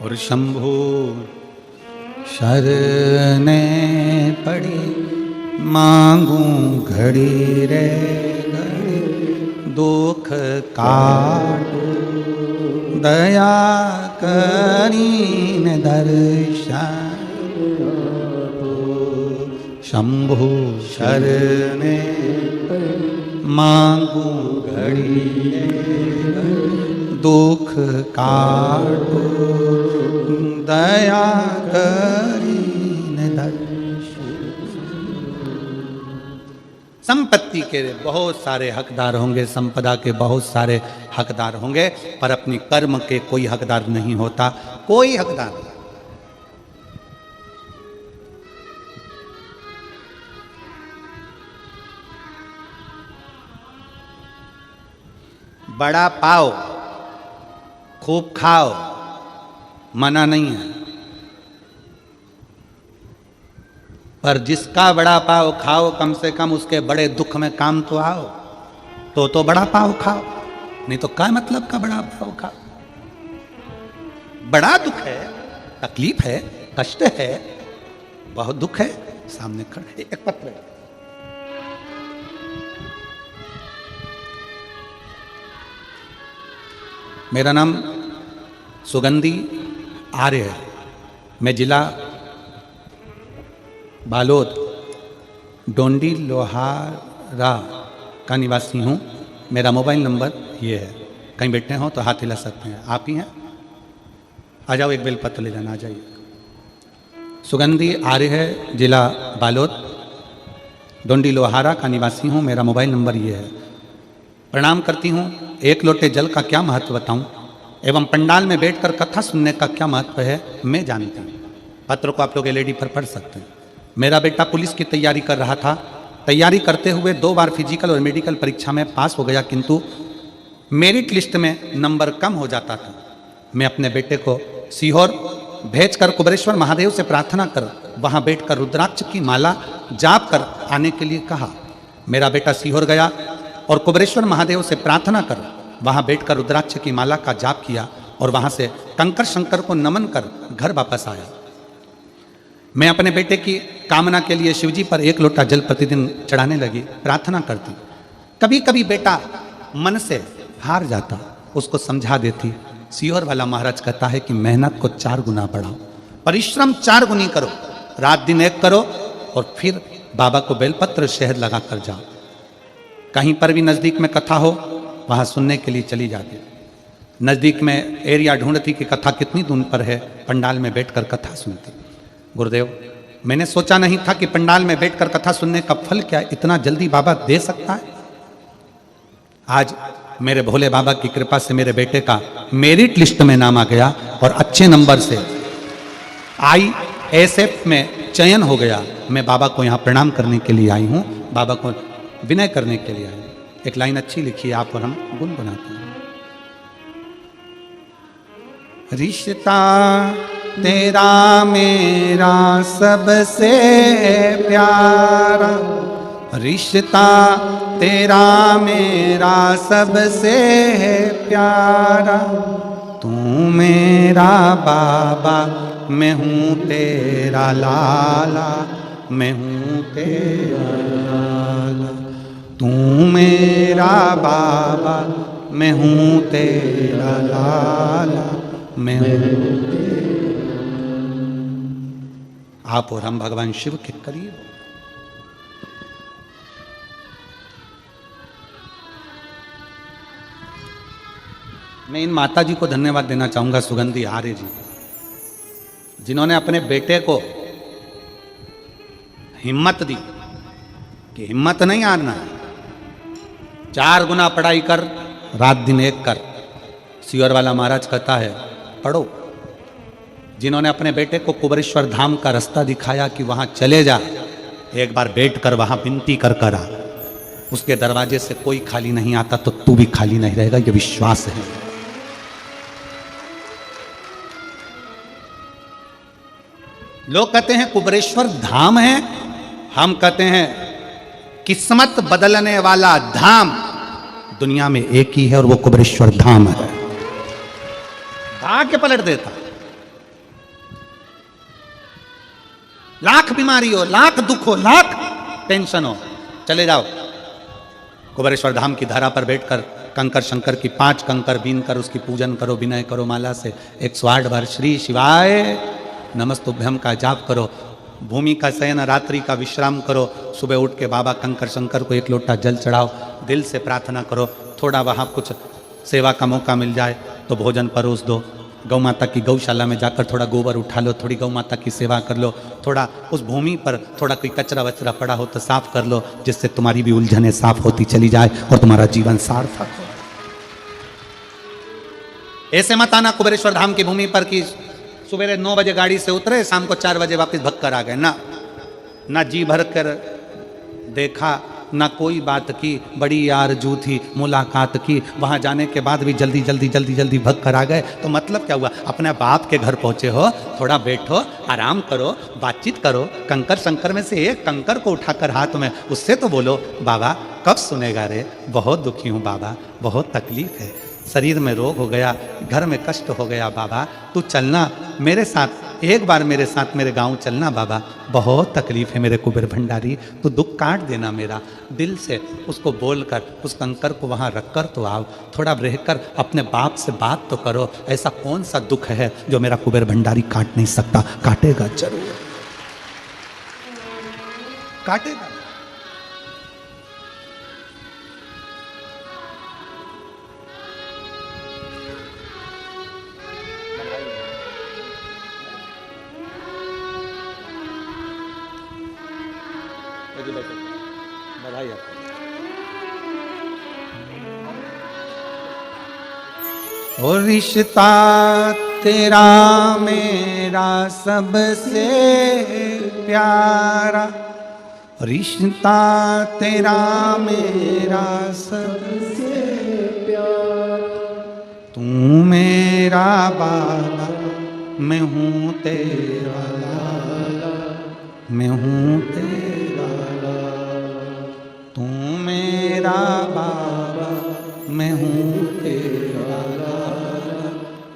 और शंभु शरणे पड़ी मांगूं घड़ी रे घड़ी, दुख काटो दया करीन दर्शन। शंभु शरणे मांगूं घड़ी रे, दुख काटो दया करीन दर्शन। संपत्ति के बहुत सारे हकदार होंगे, संपदा के बहुत सारे हकदार होंगे, पर अपनी कर्म के कोई हकदार नहीं होता, कोई हकदार नहीं। बड़ा पाओ, खूब खाओ, मना नहीं है, पर जिसका बड़ा पाव खाओ कम से कम उसके बड़े दुख में काम तो आओ। तो बड़ा पाव खाओ, नहीं तो क्या मतलब का बड़ा पाव खाओ। बड़ा दुख है, तकलीफ है, कष्ट है, बहुत दुख है, सामने खड़े। एक पत्र है, मेरा नाम सुगंधी आर्य है, मैं जिला बालोद डोंडी लोहारा का निवासी हूँ। मेरा मोबाइल नंबर ये है, कहीं बैठे हो तो हाथ हिला सकते हैं। आप ही हैं? आ जाओ, एक बेलपत्र ले जाना, आ जाइए। सुगंधी आर्य है, जिला बालोद डोंडी लोहारा का निवासी हूँ। मेरा मोबाइल नंबर ये है। प्रणाम करती हूँ। एक लोटे जल का क्या महत्व बताऊँ एवं पंडाल में बैठकर कथा सुनने का क्या महत्व है मैं जानती हूँ। पत्र को आप लोग LED पर पढ़ सकते हैं। मेरा बेटा पुलिस की तैयारी कर रहा था। तैयारी करते हुए 2 बार फिजिकल और मेडिकल परीक्षा में पास हो गया, किंतु मेरिट लिस्ट में नंबर कम हो जाता था। मैं अपने बेटे को सीहोर भेजकर कुबेरेश्वर महादेव से प्रार्थना कर वहाँ बैठकर रुद्राक्ष की माला जाप कर आने के लिए कहा। मेरा बेटा सीहोर गया और कुबेरेश्वर महादेव से प्रार्थना कर वहाँ बैठकर रुद्राक्ष की माला का जाप किया और वहाँ से कंकर शंकर को नमन कर घर वापस आया। मैं अपने बेटे की कामना के लिए शिवजी पर 1 लोटा जल प्रतिदिन चढ़ाने लगी, प्रार्थना करती। कभी कभी बेटा मन से हार जाता, उसको समझा देती। सीहोर वाला महाराज कहता है कि मेहनत को 4 गुना बढ़ाओ, परिश्रम 4 गुनी करो, रात दिन एक करो और फिर बाबा को बेलपत्र शहद लगा कर जाओ। कहीं पर भी नज़दीक में कथा हो वहाँ सुनने के लिए चली जाती। नज़दीक में एरिया ढूंढती कि कथा कितनी दूर पर है, पंडाल में बैठकर कथा सुनती। गुरुदेव, मैंने सोचा नहीं था कि पंडाल में बैठकर कथा सुनने का फल क्या इतना जल्दी बाबा दे सकता है। आज मेरे भोले बाबा की कृपा से मेरे बेटे का मेरिट लिस्ट में नाम आ गया और अच्छे नंबर से ISF में चयन हो गया। मैं बाबा को यहाँ प्रणाम करने के लिए आई हूँ, बाबा को विनय करने के लिए आई। एक लाइन अच्छी लिखी है, आप और हम गुनगुनाते हैं। रिश्ता तेरा मेरा सबसे प्यारा, रिश्ता तेरा मेरा सबसे प्यारा। तू मेरा बाबा, मैं हूँ तेरा लाला, मैं हूँ तेरा लाला। तू मेरा बाबा, मैं हूँ तेरा लाला, मैं हूँ। आप और हम भगवान शिव के करीब। मैं इन माता जी को धन्यवाद देना चाहूंगा, सुगंधी आर्य जी, जिन्होंने अपने बेटे को हिम्मत दी कि हिम्मत नहीं हारना है, 4 गुना पढ़ाई कर, रात दिन एक कर। सियोर वाला महाराज कहता है पढ़ो। जिन्होंने अपने बेटे को कुबरेश्वर धाम का रास्ता दिखाया कि वहां चले जा, एक बार बैठ कर वहां विनती कर कर आ, उसके दरवाजे से कोई खाली नहीं आता, तो तू भी खाली नहीं रहेगा, ये विश्वास है। लोग कहते हैं कुबरेश्वर धाम है, हम कहते हैं किस्मत बदलने वाला धाम दुनिया में एक ही है, और वो कुबरेश्वर धाम है। भाग्य पलट देता। लाख बीमारी हो, लाख दुख हो, लाख टेंशन हो, चले जाओ कुबरेश्वर धाम की धारा पर बैठकर कंकर शंकर की 5 कंकर बीन कर उसकी पूजन करो, विनय करो, माला से 108 बार श्री शिवाय नमस्तुभ्यम का जाप करो, भूमि का शयन, रात्रि का विश्राम करो, सुबह उठ के बाबा कंकर शंकर को 1 लोटा जल चढ़ाओ, दिल से प्रार्थना करो, थोड़ा वहाँ कुछ सेवा का मौका मिल जाए तो भोजन परोस दो, गौ माता की गौशाला में जाकर थोड़ा गोबर उठा लो, थोड़ी गौ माता की सेवा कर लो, थोड़ा उस भूमि पर थोड़ा कोई कचरा वचरा पड़ा हो तो साफ कर लो, जिससे तुम्हारी भी उलझनें साफ होती चली जाए और तुम्हारा जीवन सार्थक हो। ऐसे मत आना कुबरेश्वर धाम की भूमि पर कि सुबह 9 बजे गाड़ी से उतरे, शाम को 4 बजे वापस भग कर आ गए। ना जी भर कर देखा, ना कोई बात की, बड़ी आरज़ू थी मुलाकात की, वहाँ जाने के बाद भी जल्दी जल्दी जल्दी जल्दी भग कर आ गए। तो मतलब क्या हुआ? अपने बाप के घर पहुँचे हो, थोड़ा बैठो, आराम करो, बातचीत करो, कंकर शंकर में से एक कंकर को उठाकर हाथ में उससे तो बोलो बाबा कब सुनेगा रे, बहुत दुखी हूँ बाबा, बहुत तकलीफ है, शरीर में रोग हो गया, घर में कष्ट हो गया बाबा, तू चलना मेरे साथ, एक बार मेरे साथ मेरे गांव चलना बाबा, बहुत तकलीफ है मेरे कुबेर भंडारी, तू दुख काट देना मेरा। दिल से उसको बोलकर उस कंकर को वहाँ रख कर तो आओ, थोड़ा रहकर अपने बाप से बात तो करो, ऐसा कौन सा दुख है जो मेरा कुबेर भंडारी काट नहीं सकता? काटेगा जरूर, काटेगा। बधाई आपको। और रिश्ता तेरा मेरा सबसे प्यारा, रिश्ता तेरा मेरा सबसे प्यारा। तू मेरा बाबा, मैं हूँ तेरा लाला, मैं हूँ तेरा लाला। तू मेरा बाबा, मैं हूँ तेरा लाला,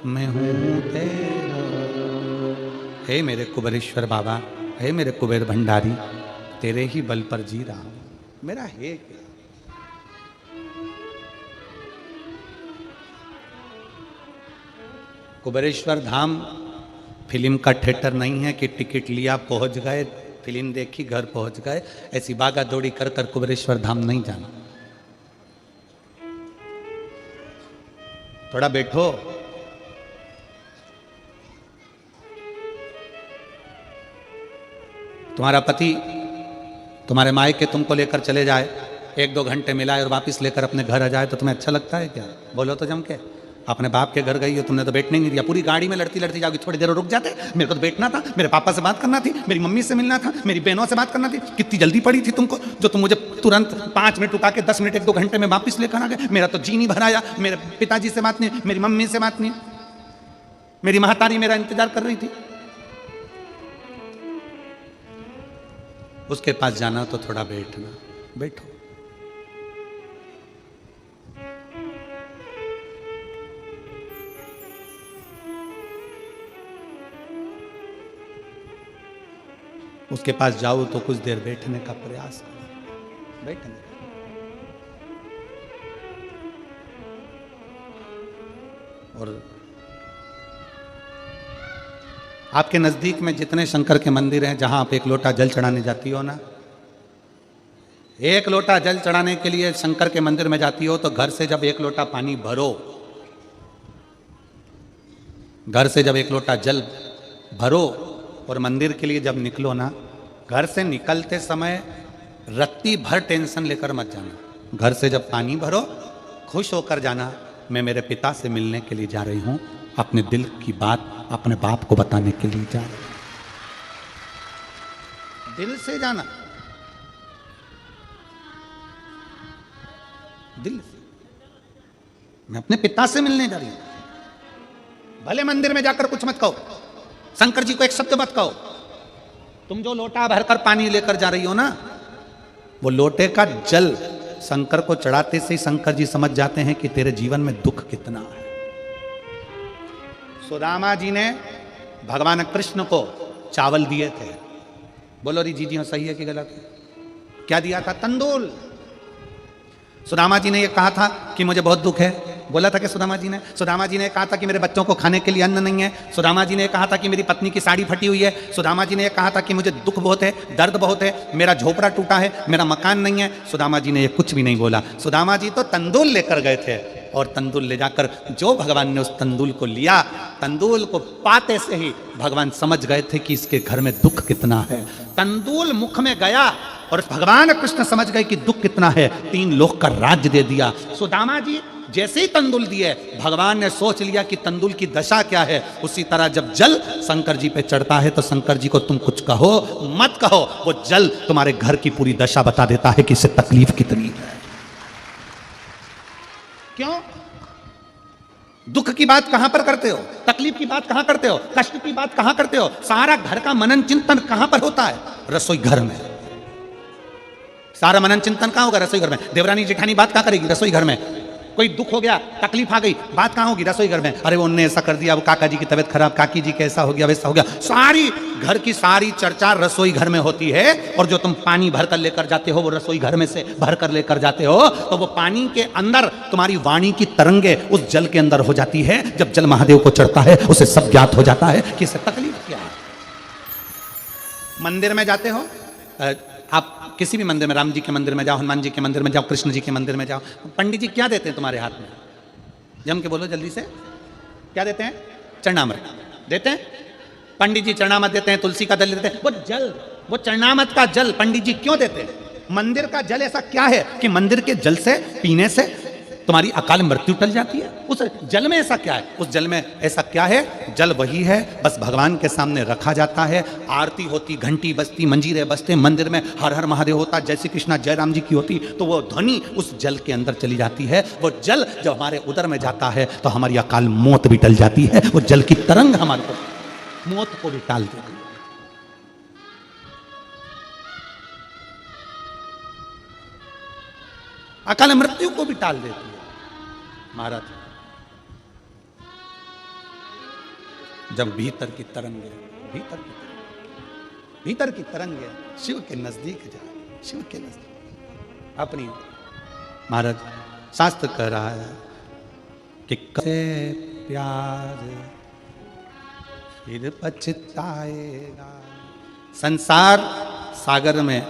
मैं हूँ तेरा लाला। हे मेरे कुबेरेश्वर बाबा, हे मेरे कुबेर भंडारी, तेरे ही बल पर जी रहा हूँ, मेरा है क्या? कुबेरेश्वर धाम फिल्म का थिएटर नहीं है कि टिकट लिया पहुंच गए, फिल्म देखी घर पहुंच गए, ऐसी भागा दौड़ी कर कर कुबेरेश्वर धाम नहीं जाना। थोड़ा बैठो, तुम्हारा पति तुम्हारे मायके तुमको लेकर चले जाए, 1-2 घंटे मिलाए और वापस लेकर अपने घर आ जाए, तो तुम्हें अच्छा लगता है क्या? बोलो तो जम के। अपने बाप के घर गई हो, तुमने तो बैठने नहीं दिया, पूरी गाड़ी में लड़ती लड़ती जाओगी, थोड़ी देर रुक जाते, मेरे को तो बैठना था, मेरे पापा से बात करना थी, मेरी मम्मी से मिलना था, मेरी बहनों से बात करना थी। कितनी जल्दी पड़ी थी तुमको जो तुम मुझे तुरंत 5 मिनट रुका के 10 मिनट 1-2 घंटे में वापस लेकर आ गए। मेरा तो जी नहीं भराया, मेरे पिताजी से बात नहीं, मेरी मम्मी से बात नहीं, मेरी महतारी मेरा इंतजार कर रही थी। उसके पास जाना तो थोड़ा बैठना, बैठो। उसके पास जाओ तो कुछ देर बैठने का प्रयास करो, बैठने का। और आपके नजदीक में जितने शंकर के मंदिर हैं, जहां आप एक लोटा जल चढ़ाने जाती हो ना, एक लोटा जल चढ़ाने के लिए शंकर के मंदिर में जाती हो तो घर से जब एक लोटा पानी भरो, घर से जब एक लोटा जल भरो और मंदिर के लिए जब निकलो ना, घर से निकलते समय रत्ती भर टेंशन लेकर मत जाना। घर से जब पानी भरो, खुश होकर जाना, मैं मेरे पिता से मिलने के लिए जा रही हूं, अपने दिल की बात अपने बाप को बताने के लिए जा रही हूं। दिल से जाना, दिल से। मैं अपने पिता से मिलने जा रही हूं। भले मंदिर में जाकर कुछ मत कहो, शंकर जी को एक शब्द मत कहो, तुम जो लोटा भरकर पानी लेकर जा रही हो ना, वो लोटे का जल शंकर को चढ़ाते से ही शंकर जी समझ जाते हैं कि तेरे जीवन में दुख कितना है। सुदामा जी ने भगवान कृष्ण को चावल दिए थे। बोलो री जी सही है कि गलत है? क्या दिया था? तंदूल। सुदामा जी ने यह कहा था कि मुझे बहुत दुख है। बोला था कि सुदामा जी ने कहा था कि मेरे बच्चों को खाने के लिए अन्न नहीं है। सुदामा जी ने कहा था कि मेरी पत्नी की साड़ी फटी हुई है। सुदामा जी ने कहा था कि मुझे दुख बहुत है, दर्द बहुत है, मेरा झोपड़ा टूटा है, मेरा मकान नहीं है। सुदामा जी ने ये कुछ भी नहीं बोला। सुदामा जी तो तंदूल लेकर गए थे, और तंदूल ले जाकर जो भगवान ने उस तंदूल को लिया, तंदूल को पाते से ही भगवान समझ गए थे कि इसके घर में दुख कितना है। तंदूल मुख में गया और भगवान कृष्ण समझ गए कि दुख कितना है, 3 लोक का राज्य दे दिया। सुदामा जी जैसे ही तंदूल दिए, भगवान ने सोच लिया कि तंदूल की दशा क्या है। उसी तरह जब जल शंकर जी पे चढ़ता है तो शंकर जी को तुम कुछ कहो मत कहो, वो जल तुम्हारे घर की पूरी दशा बता देता है कि इससे तकलीफ कितनी है। क्यों? दुख की बात कहां पर करते हो, तकलीफ की बात कहां करते हो, कष्ट की बात कहां करते हो? सारा घर का मनन चिंतन कहां पर होता है? रसोई घर में। सारा मनन चिंतन कहां होगा? रसोई घर में। देवरानी जेठानी बात कहां करेगी? रसोई घर में। कोई दुख हो गया, तकलीफ आ गई, बात कहां होगी? रसोई घर में। अरे वो उनने ऐसा कर दिया, वो काका जी की तबीयत खराब, काकी जी कैसा हो गया, वैसा हो गया। सारी घर की सारी चर्चा रसोई घर में होती है। और जो तुम पानी भर कर लेकर जाते हो, वो रसोई घर में से भर कर लेकर जाते हो, तो वो पानी के अंदर तुम्हारी वाणी की तरंगे उस जल के अंदर हो जाती है। जब जल महादेव को चढ़ता है, उसे सब ज्ञात हो जाता है कि इससे तकलीफ क्या है। मंदिर में जाते हो, आप किसी भी मंदिर में, राम जी के मंदिर में जाओ, हनुमान जी के मंदिर में जाओ, कृष्ण जी के मंदिर में जाओ, पंडित जी क्या देते हैं तुम्हारे हाथ में? जम के बोलो जल्दी से, क्या देते हैं? चरणामृत देते हैं। पंडित जी चरणामृत देते हैं, तुलसी का जल देते हैं। वो जल, वो चरणामृत का जल पंडित जी क्यों देते हैं? मंदिर का जल ऐसा क्या है कि मंदिर के जल से पीने से तुम्हारी अकाल मृत्यु टल जाती है? उस जल में ऐसा क्या है? उस जल में ऐसा क्या है? जल वही है, बस भगवान के सामने रखा जाता है, आरती होती, घंटी बजती, मंजीरे बजते, मंदिर में हर हर महादेव होता, जय श्री कृष्णा जय राम जी की होती, तो वो ध्वनि उस जल के अंदर चली जाती है। वो जल जब हमारे उदर में जाता है तो हमारी अकाल मौत भी टल जाती है। वो जल की तरंग हमारे को मौत को भी टाल देती है। अकाल मृत्यु को भी टाल देती है। महाराज जब भीतर की तरंगे, भीतर की तरंगे शिव के नजदीक जाए, शिव के नजदीक अपनी, महाराज शास्त्र कह रहा है कि कैसे प्यार फिर पछताएगा। संसार सागर में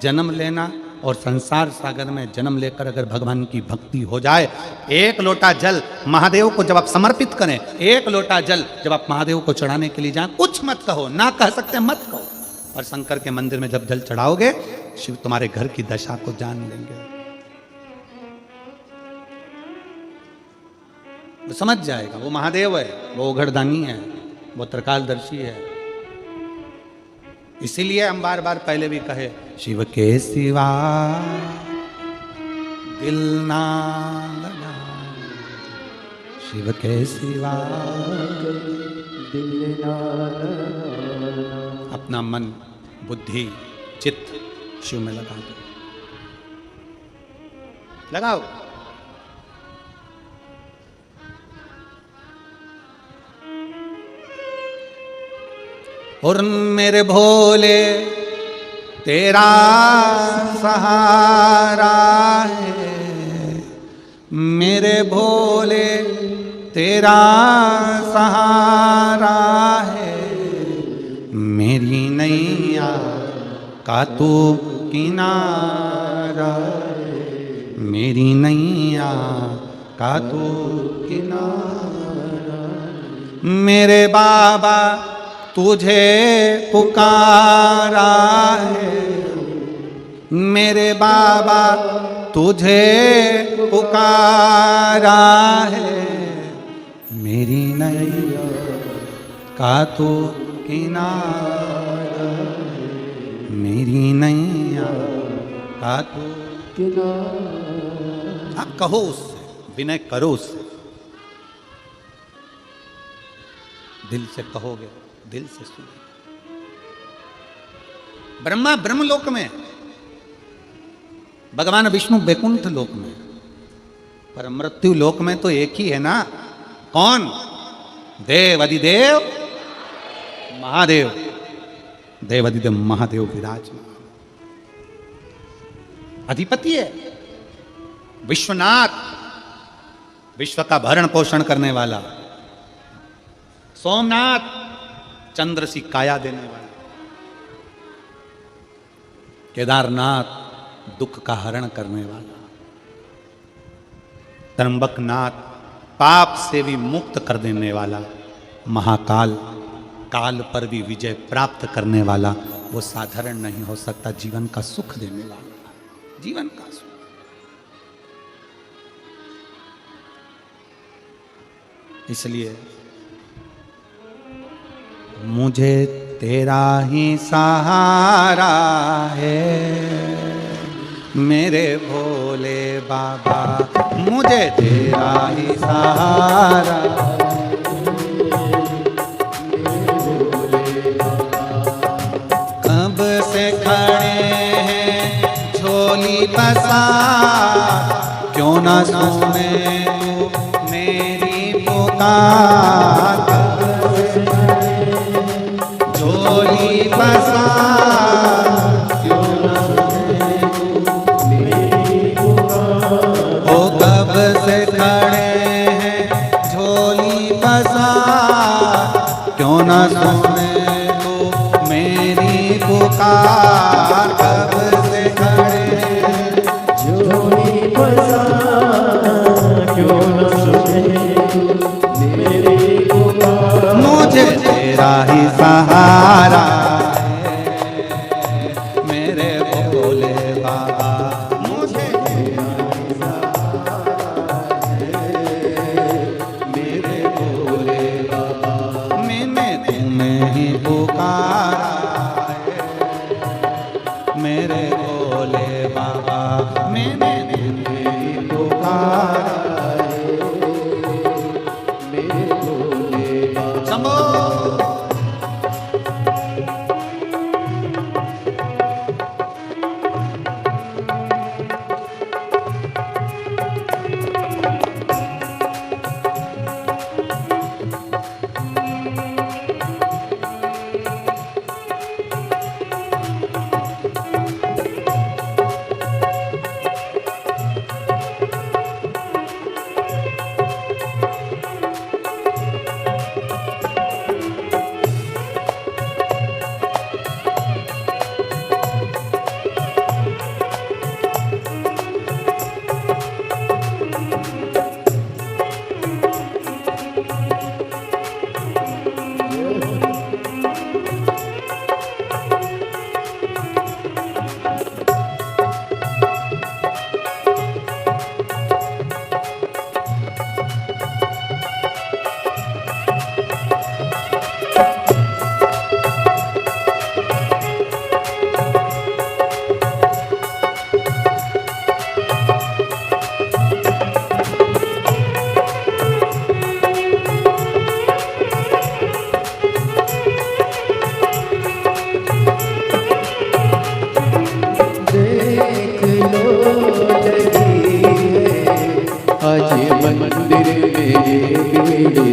जन्म लेना और संसार सागर में जन्म लेकर अगर भगवान की भक्ति हो जाए, एक लोटा जल महादेव को जब आप समर्पित करें, एक लोटा जल जब आप महादेव को चढ़ाने के लिए जाएं, कुछ मत कहो, ना कह सकते मत कहो। और शंकर के मंदिर में जब जल चढ़ाओगे, शिव तुम्हारे घर की दशा को जान लेंगे, वो समझ जाएगा। वो महादेव है, वो उघड़दानी है, वो त्रिकालदर्शी है। इसीलिए हम बार बार पहले भी कहे, शिव के सिवा दिल ना लगा, शिव के सिवा दिल ना लगा। अपना मन, बुद्धि, चित्त शिव में लगा दो, लगाओ। और मेरे भोले तेरा सहारा है, मेरे भोले तेरा सहारा है, मेरी नैया का तू किनारा, मेरी नैया का तू किनारा। मेरे बाबा तुझे पुकारा है, मेरे बाबा तुझे पुकारा है, मेरी नैया का तू किनारा, मेरी नैया का तू किनारा। आप कहो उससे, विनय करो उससे, दिल से कहोगे, दिल से सुनो। ब्रह्मा ब्रह्मलोक में, भगवान विष्णु वैकुंठ लोक में, पर मृत्यु लोक में तो एक ही है ना। कौन? देव अधिदेव महादेव, देव अधिदेव महादेव विराजमान अधिपति है, विश्वनाथ, विश्व का भरण पोषण करने वाला, सोमनाथ, चंद्र सी काया देने वाला, केदारनाथ, दुख का हरण करने वाला, त्र्यंबकनाथ, पाप से भी मुक्त कर देने वाला, महाकाल, काल पर भी विजय प्राप्त करने वाला, वो साधारण नहीं हो सकता, जीवन का सुख देने वाला, जीवन का सुख। इसलिए मुझे तेरा ही सहारा है, मेरे भोले बाबा, मुझे तेरा ही सहारा, कब से खड़े हैं झोली पसार, क्यों ना सुने तू मेरी पुकार, झोली पसार, क्यों ना सुने तू मेरी पुकार। ओ कब से खड़े हैं झोली पसार, क्यों ना सुने तू मेरी पुकार, कब से खड़े झोली पसार, क्यों ना सुने तू मेरी पुकार। मुझे तेरा ही सहारा है, मेरे भोले बाबा, मुझे तेरा ही सहारा है, मेरे भोले बाबा, मैंने तुम्हें ही पुकारा है,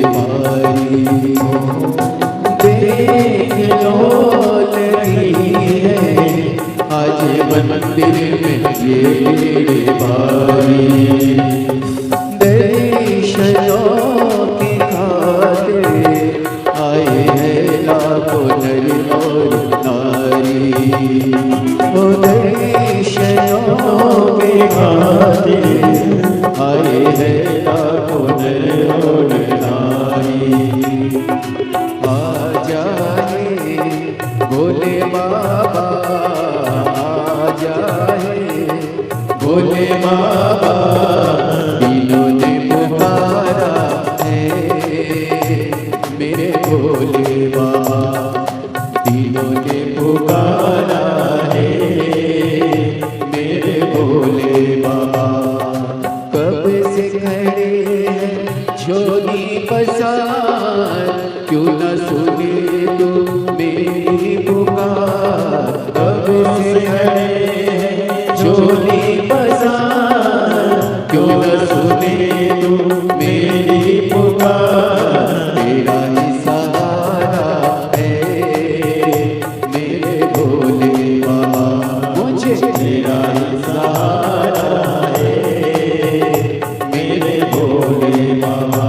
भारी, देख लो लगी है आज मंदिर में ये भारी। दर्शनों की खातिर आए हैं लाखों नर और नारी, ओ दर्शनों की खातिर आए हैं लाखों नर और नारी। आ जाए भोले बाबा, आ जाए भोले बाबा, दिनों ने पुकारा है मेरे भोले बाबा, दिनों ने पुकारा है मेरे भोले बाबा। कब से खड़े हैं झोली पसार, क्यों न सुने तू मेरी पुकार। कब से खड़े हैं झोली पसार, क्यों न सुने तू मेरी पुकार। तेरा ही सहारा है मेरे भोले बाबा, मुझे तेरा ही सहारा है मेरे भोले बाबा।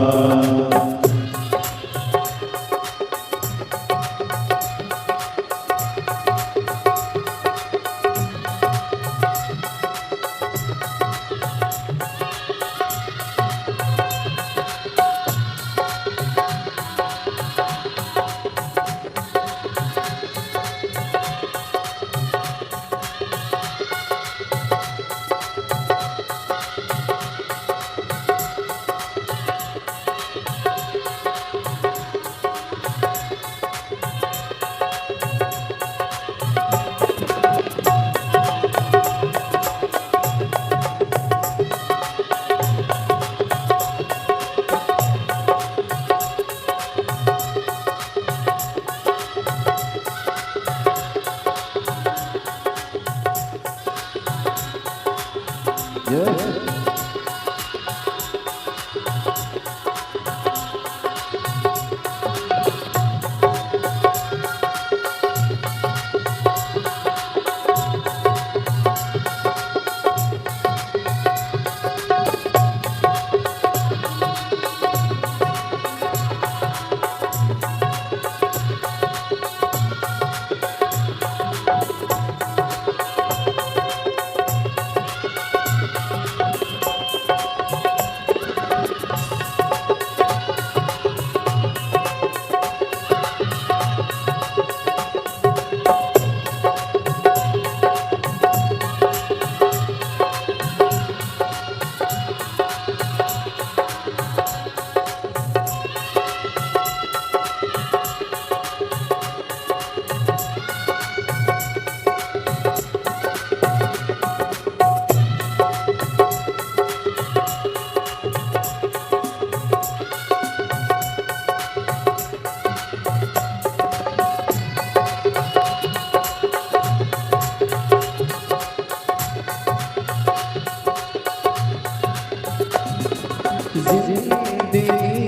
जिंदगी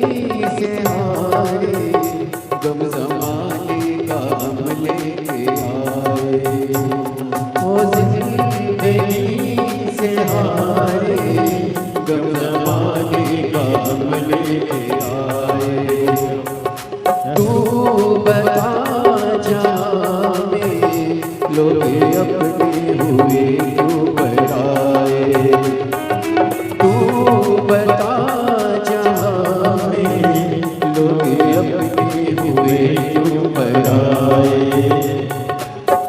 से हारे गम ज़माने का हम लेके आए, ओ जिंदगी से हारे गम ज़माने का हम लेके आए। तू बता जहाँ में लोग अपने हुए क्यों पराए, तू बता जहाँ में लोग अपने हुए क्यों पराए।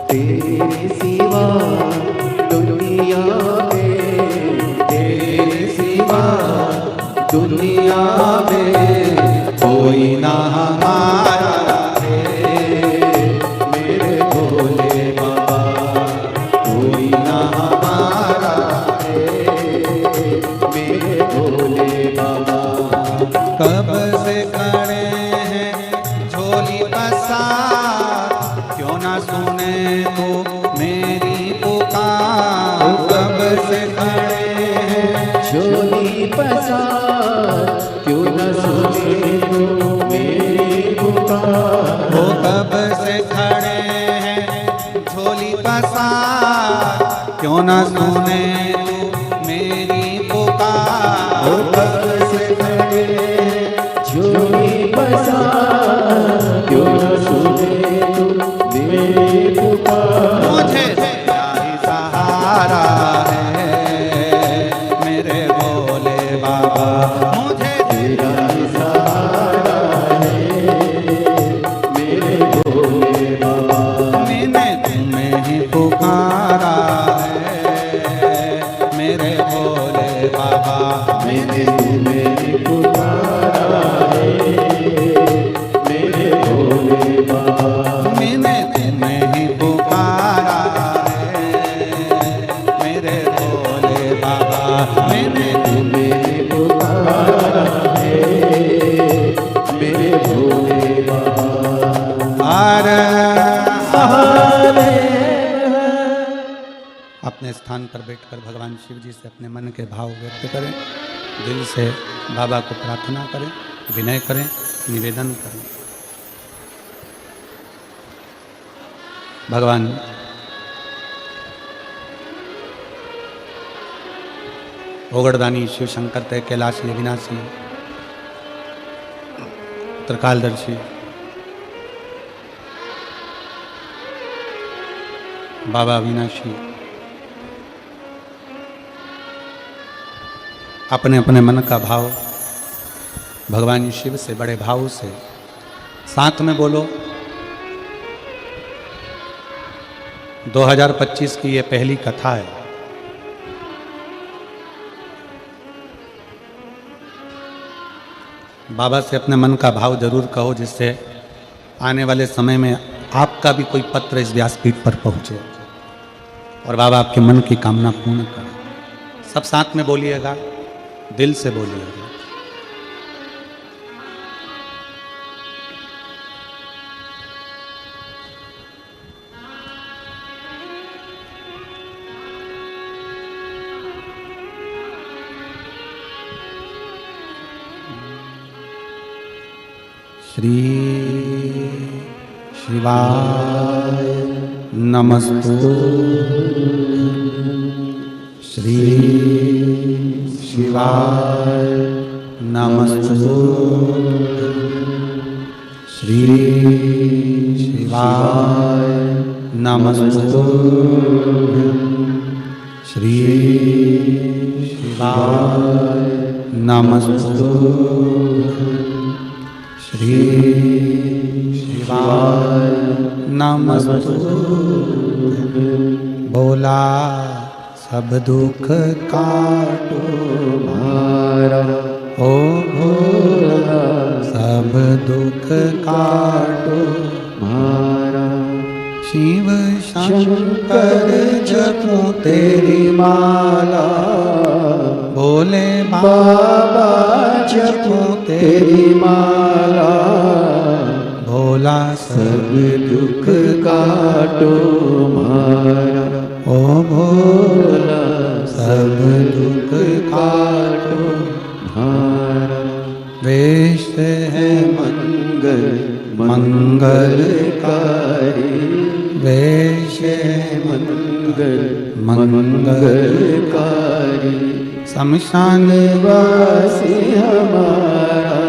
तेरे सिवा दुनिया में, तेरे सिवा दुनिया में कोई ना हमारा मेरे भोले बाबा, कोई ना हमारा मेरे भोले बाबा। कब से खड़े हैं झोली पसार, क्यों ना सुने तो मेरी पुकार। कब से खड़े हैं झोली पसार, क्यों न सुने तो सुने तू मेरी पुकार। भक्त से खड़े झोली बसा, क्यों न सुने तू मेरी पुकार। मुझे तेरा ही सहारा है मेरे भोले बाबा, मुझे तेरा ही सहारा है मेरे भोले बाबा। मैंने तुम्हें ही पुकारा है मेरे भोले बाबा। मैंने तुम्हें ही पुकारा है मेरे भोले बाबा। मैंने तुम्हें ही पुकारा है मेरे भोले बाबा। मैंने तुम्हें ही पुकारा है मेरे भोले बाबा। अपने स्थान पर बैठकर भगवान शिव जी से अपने मन के भाव व्यक्त करें, दिल से बाबा को प्रार्थना करें, विनय करें, निवेदन करें। भगवान ओगड़दानी शिव शंकर तय कैलाशी अविनाशी त्रिकालदर्शी बाबा अविनाशी अपने अपने मन का भाव भगवान शिव से बड़े भाव से साथ में बोलो। 2025 की ये पहली कथा है। बाबा से अपने मन का भाव जरूर कहो, जिससे आने वाले समय में आपका भी कोई पत्र इस व्यासपीठ पर पहुंचे और बाबा आपके मन की कामना पूर्ण करें। सब साथ में बोलिएगा, दिल से बोलिएगा। श्री शिवाय नमस्तु। श्री शिवाय नमस्तु। श्री शिवाय नमस्तु। श्री शिवाय नमस्तु। श्री शिवाय नमस्तु। बोला सब दुख काटो मारा ओ भोला, सब दुख काटो मारा। शिव शंकर जपो तेरी माला, भोले बाबा जपो तेरी माला। भोला सब दुख काटो मारा ओ भोला, सब दुख काटो मारा। वेश है मंगल मंगलकारी, वेश है मंगल मंगलकारी। शमशान वासी हमारा,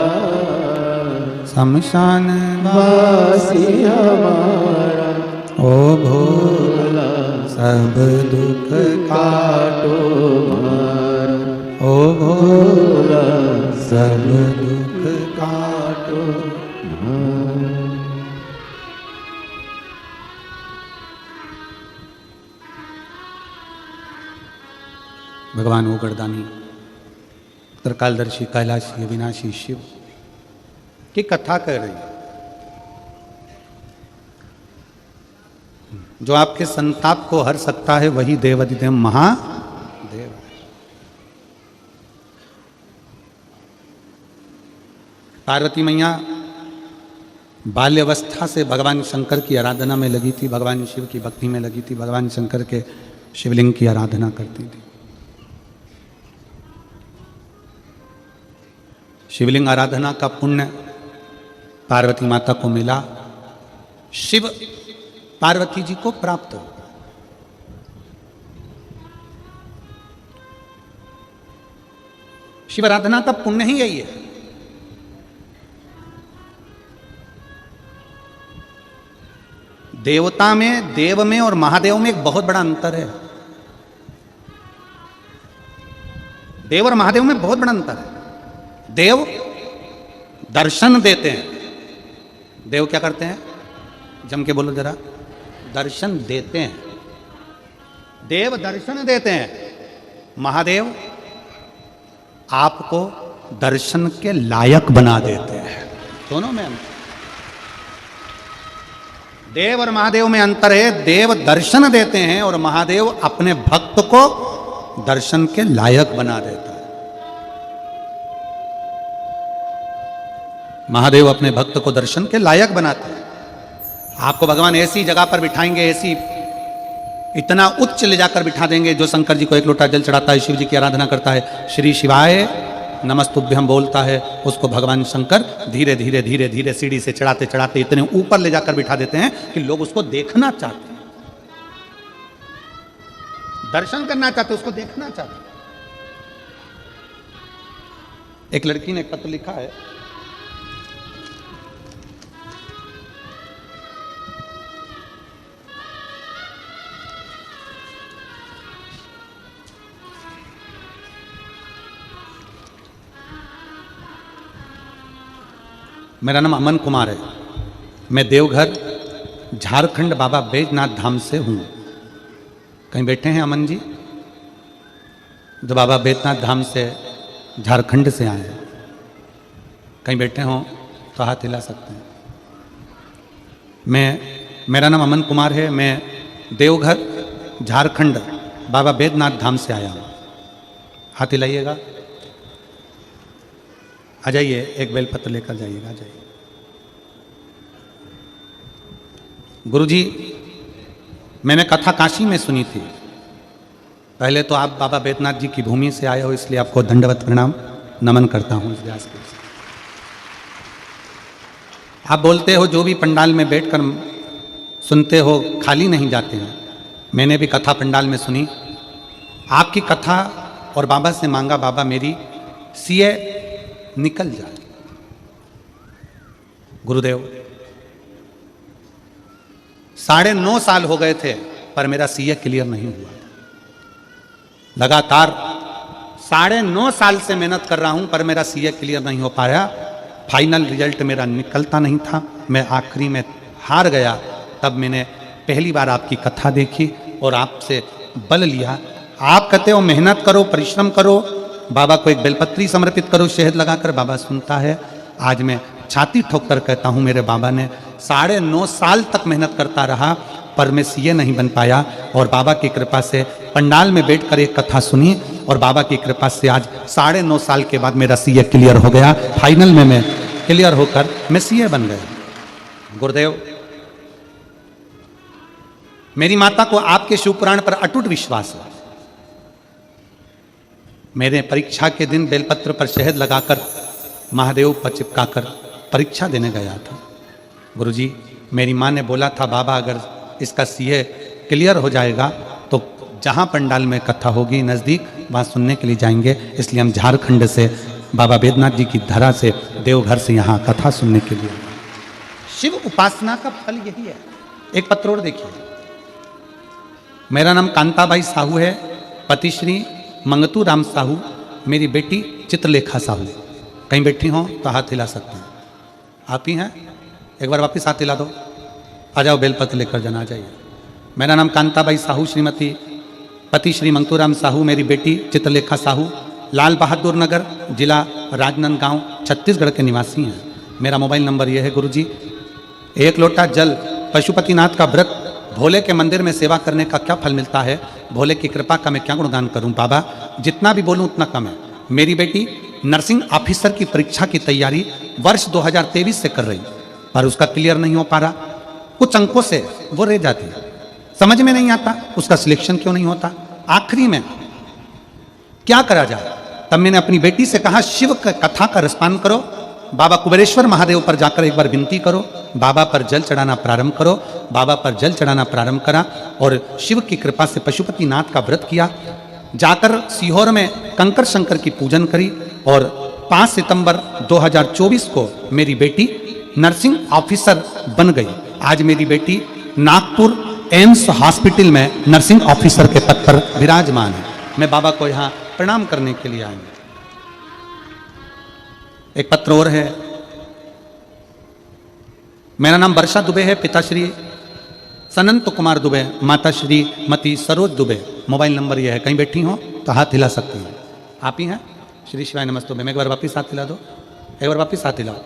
शमशान वासी हमारा। ओ भोला सब दुख काटो मारा ओ भोला, सब दुख काटो। भगवान ओगड़दानी त्रिकालदर्शी कैलाशी अविनाशी शिव की कथा कर रही है, जो आपके संताप को हर सकता है वही देवाधिदेव महादेव है। पार्वती मैया बाल्यावस्था से भगवान शंकर की आराधना में लगी थी, भगवान शिव की भक्ति में लगी थी, भगवान शंकर के शिवलिंग की आराधना करती थी। शिवलिंग आराधना का पुण्य पार्वती माता को मिला, शिव पार्वती जी को प्राप्त हो। शिव आराधना का पुण्य ही यही है। देवता में, देव में और महादेव में एक बहुत बड़ा अंतर है। देव और महादेव में बहुत बड़ा अंतर है। देव दर्शन देते हैं। देव क्या करते हैं? जम के बोलो जरा। दर्शन देते हैं। देव दर्शन देते हैं। महादेव आपको दर्शन के लायक बना देते हैं। दोनों में अंतर। देव और महादेव में अंतर है। देव दर्शन देते हैं और महादेव अपने भक्त को दर्शन के लायक बना देता है। महादेव अपने भक्त को दर्शन के लायक बनाते हैं। आपको भगवान ऐसी जगह पर बिठाएंगे, ऐसी इतना उच्च ले जाकर बिठा देंगे, जो शंकर जी को एक लोटा जल चढ़ाता है, शिव जी की आराधना करता है, श्री शिवाय नमस्तुभ्यम बोलता है, उसको भगवान शंकर धीरे धीरे धीरे धीरे सीढ़ी से चढ़ाते चढ़ाते इतने ऊपर ले जाकर बिठा देते हैं कि लोग उसको देखना चाहते हैं, दर्शन करना चाहते, उसको देखना चाहते। एक लड़की ने एक पत्र लिखा है, मेरा नाम अमन कुमार है, मैं देवघर झारखंड बाबा बैजनाथ धाम से हूँ। कहीं बैठे हैं अमन जी? जो बाबा बैजनाथ धाम से झारखंड से आए हैं, कहीं बैठे हों तो हाथ हिला सकते हैं। मेरा नाम अमन कुमार है, मैं देवघर झारखंड बाबा बैजनाथ धाम से आया हूँ। हाथ हिलाइएगा। आ जाइए, एक बेलपत्र लेकर जाइएगा। आ जाइए। गुरुजी, मैंने कथा काशी में सुनी थी। पहले तो आप बाबा बैजनाथ जी की भूमि से आए हो, इसलिए आपको दंडवत प्रणाम नमन करता हूँ इस व्यास के। आप बोलते हो जो भी पंडाल में बैठकर सुनते हो खाली नहीं जाते हैं। मैंने भी कथा पंडाल में सुनी आपकी कथा और बाबा से मांगा, बाबा मेरी सीए निकल जाए। गुरुदेव 9.5 साल हो गए थे पर मेरा सीए क्लियर नहीं हुआ। लगातार 9.5 साल से मेहनत कर रहा हूं पर मेरा सीए क्लियर नहीं हो पाया। फाइनल रिजल्ट मेरा निकलता नहीं था, मैं आखिरी में हार गया। तब मैंने पहली बार आपकी कथा देखी और आपसे बल लिया। आप कहते हो मेहनत करो, परिश्रम करो, बाबा को एक बेलपत्री समर्पित करो शहद लगाकर, बाबा सुनता है। आज मैं छाती ठोक कर कहता हूँ, मेरे बाबा ने 9.5 साल तक मेहनत करता रहा पर मैं सीए नहीं बन पाया। और बाबा की कृपा से पंडाल में बैठकर एक कथा सुनी और बाबा की कृपा से आज 9.5 साल के बाद मेरा सीए क्लियर हो गया। फाइनल में मैं क्लियर होकर मैं सीए बन गया। गुरुदेव, मेरी माता को आपके शिवपुराण पर अटूट विश्वास है। मेरे परीक्षा के दिन बेलपत्र पर शहद लगाकर महादेव पर चिपकाकर परीक्षा देने गया था। गुरुजी, मेरी माँ ने बोला था बाबा अगर इसका सीए क्लियर हो जाएगा तो जहाँ पंडाल में कथा होगी नज़दीक, वहाँ सुनने के लिए जाएंगे। इसलिए हम झारखंड से बाबा बैजनाथ जी की धरा से देवघर से यहाँ कथा सुनने के लिए। शिव उपासना का फल यही है। एक पत्र और देखिए। मेरा नाम कांताबाई साहू है, पति श्री मंगतू राम साहू, मेरी बेटी चित्रलेखा साहू। कहीं बैठी हों तो हाथ हिला सकते हैं। आप ही हैं? एक बार वापस हाथ हिला दो। आ जाओ, बेलपत्र लेकर जाना जाइए। मेरा नाम कांताबाई साहू, श्रीमती पति श्री मंगतू राम साहू, मेरी बेटी चित्रलेखा साहू, लाल बहादुर नगर, जिला राजनांदगांव, छत्तीसगढ़ के निवासी हैं। मेरा मोबाइल नंबर यह है। गुरुजी, एक लोटा जल, पशुपतिनाथ का व्रत, भोले के मंदिर में सेवा करने का क्या फल मिलता है? भोले की कृपा का मैं क्या गुणगान करूं? बाबा, जितना भी बोलूं उतना कम है। मेरी बेटी नर्सिंग ऑफिसर की परीक्षा की तैयारी वर्ष 2023 से कर रही, पर उसका क्लियर नहीं हो पा रहा। कुछ अंकों से वो रह जाती है। समझ में नहीं आता उसका सिलेक्शन क्यों नहीं होता। आखिरी में क्या करा जाए? तब मैंने अपनी बेटी से कहा शिव कथा का रसपान करो, बाबा कुबेरेश्वर महादेव पर जाकर एक बार विनती करो, बाबा पर जल चढ़ाना प्रारंभ करो। बाबा पर जल चढ़ाना प्रारंभ करा और शिव की कृपा से पशुपतिनाथ का व्रत किया। जाकर सीहोर में कंकर शंकर की पूजन करी और 5 सितंबर 2024 को मेरी बेटी नर्सिंग ऑफिसर बन गई। आज मेरी बेटी नागपुर एम्स हॉस्पिटल में नर्सिंग ऑफिसर के पद पर विराजमान है। मैं बाबा को यहाँ प्रणाम करने के लिए आया हूँ। एक पत्र और है। मेरा नाम वर्षा दुबे है, पिताश्री सनंत कुमार दुबे, माता श्री मती सरोज दुबे। मोबाइल नंबर यह है, कहीं बैठी हो तो हाथ हिला सकती हैं। आप ही हैं? श्री शिवाय नमस्ते। मैं एक बार वापिस हाथ हिला दो, एक बार वापिस हाथ हिलाओ।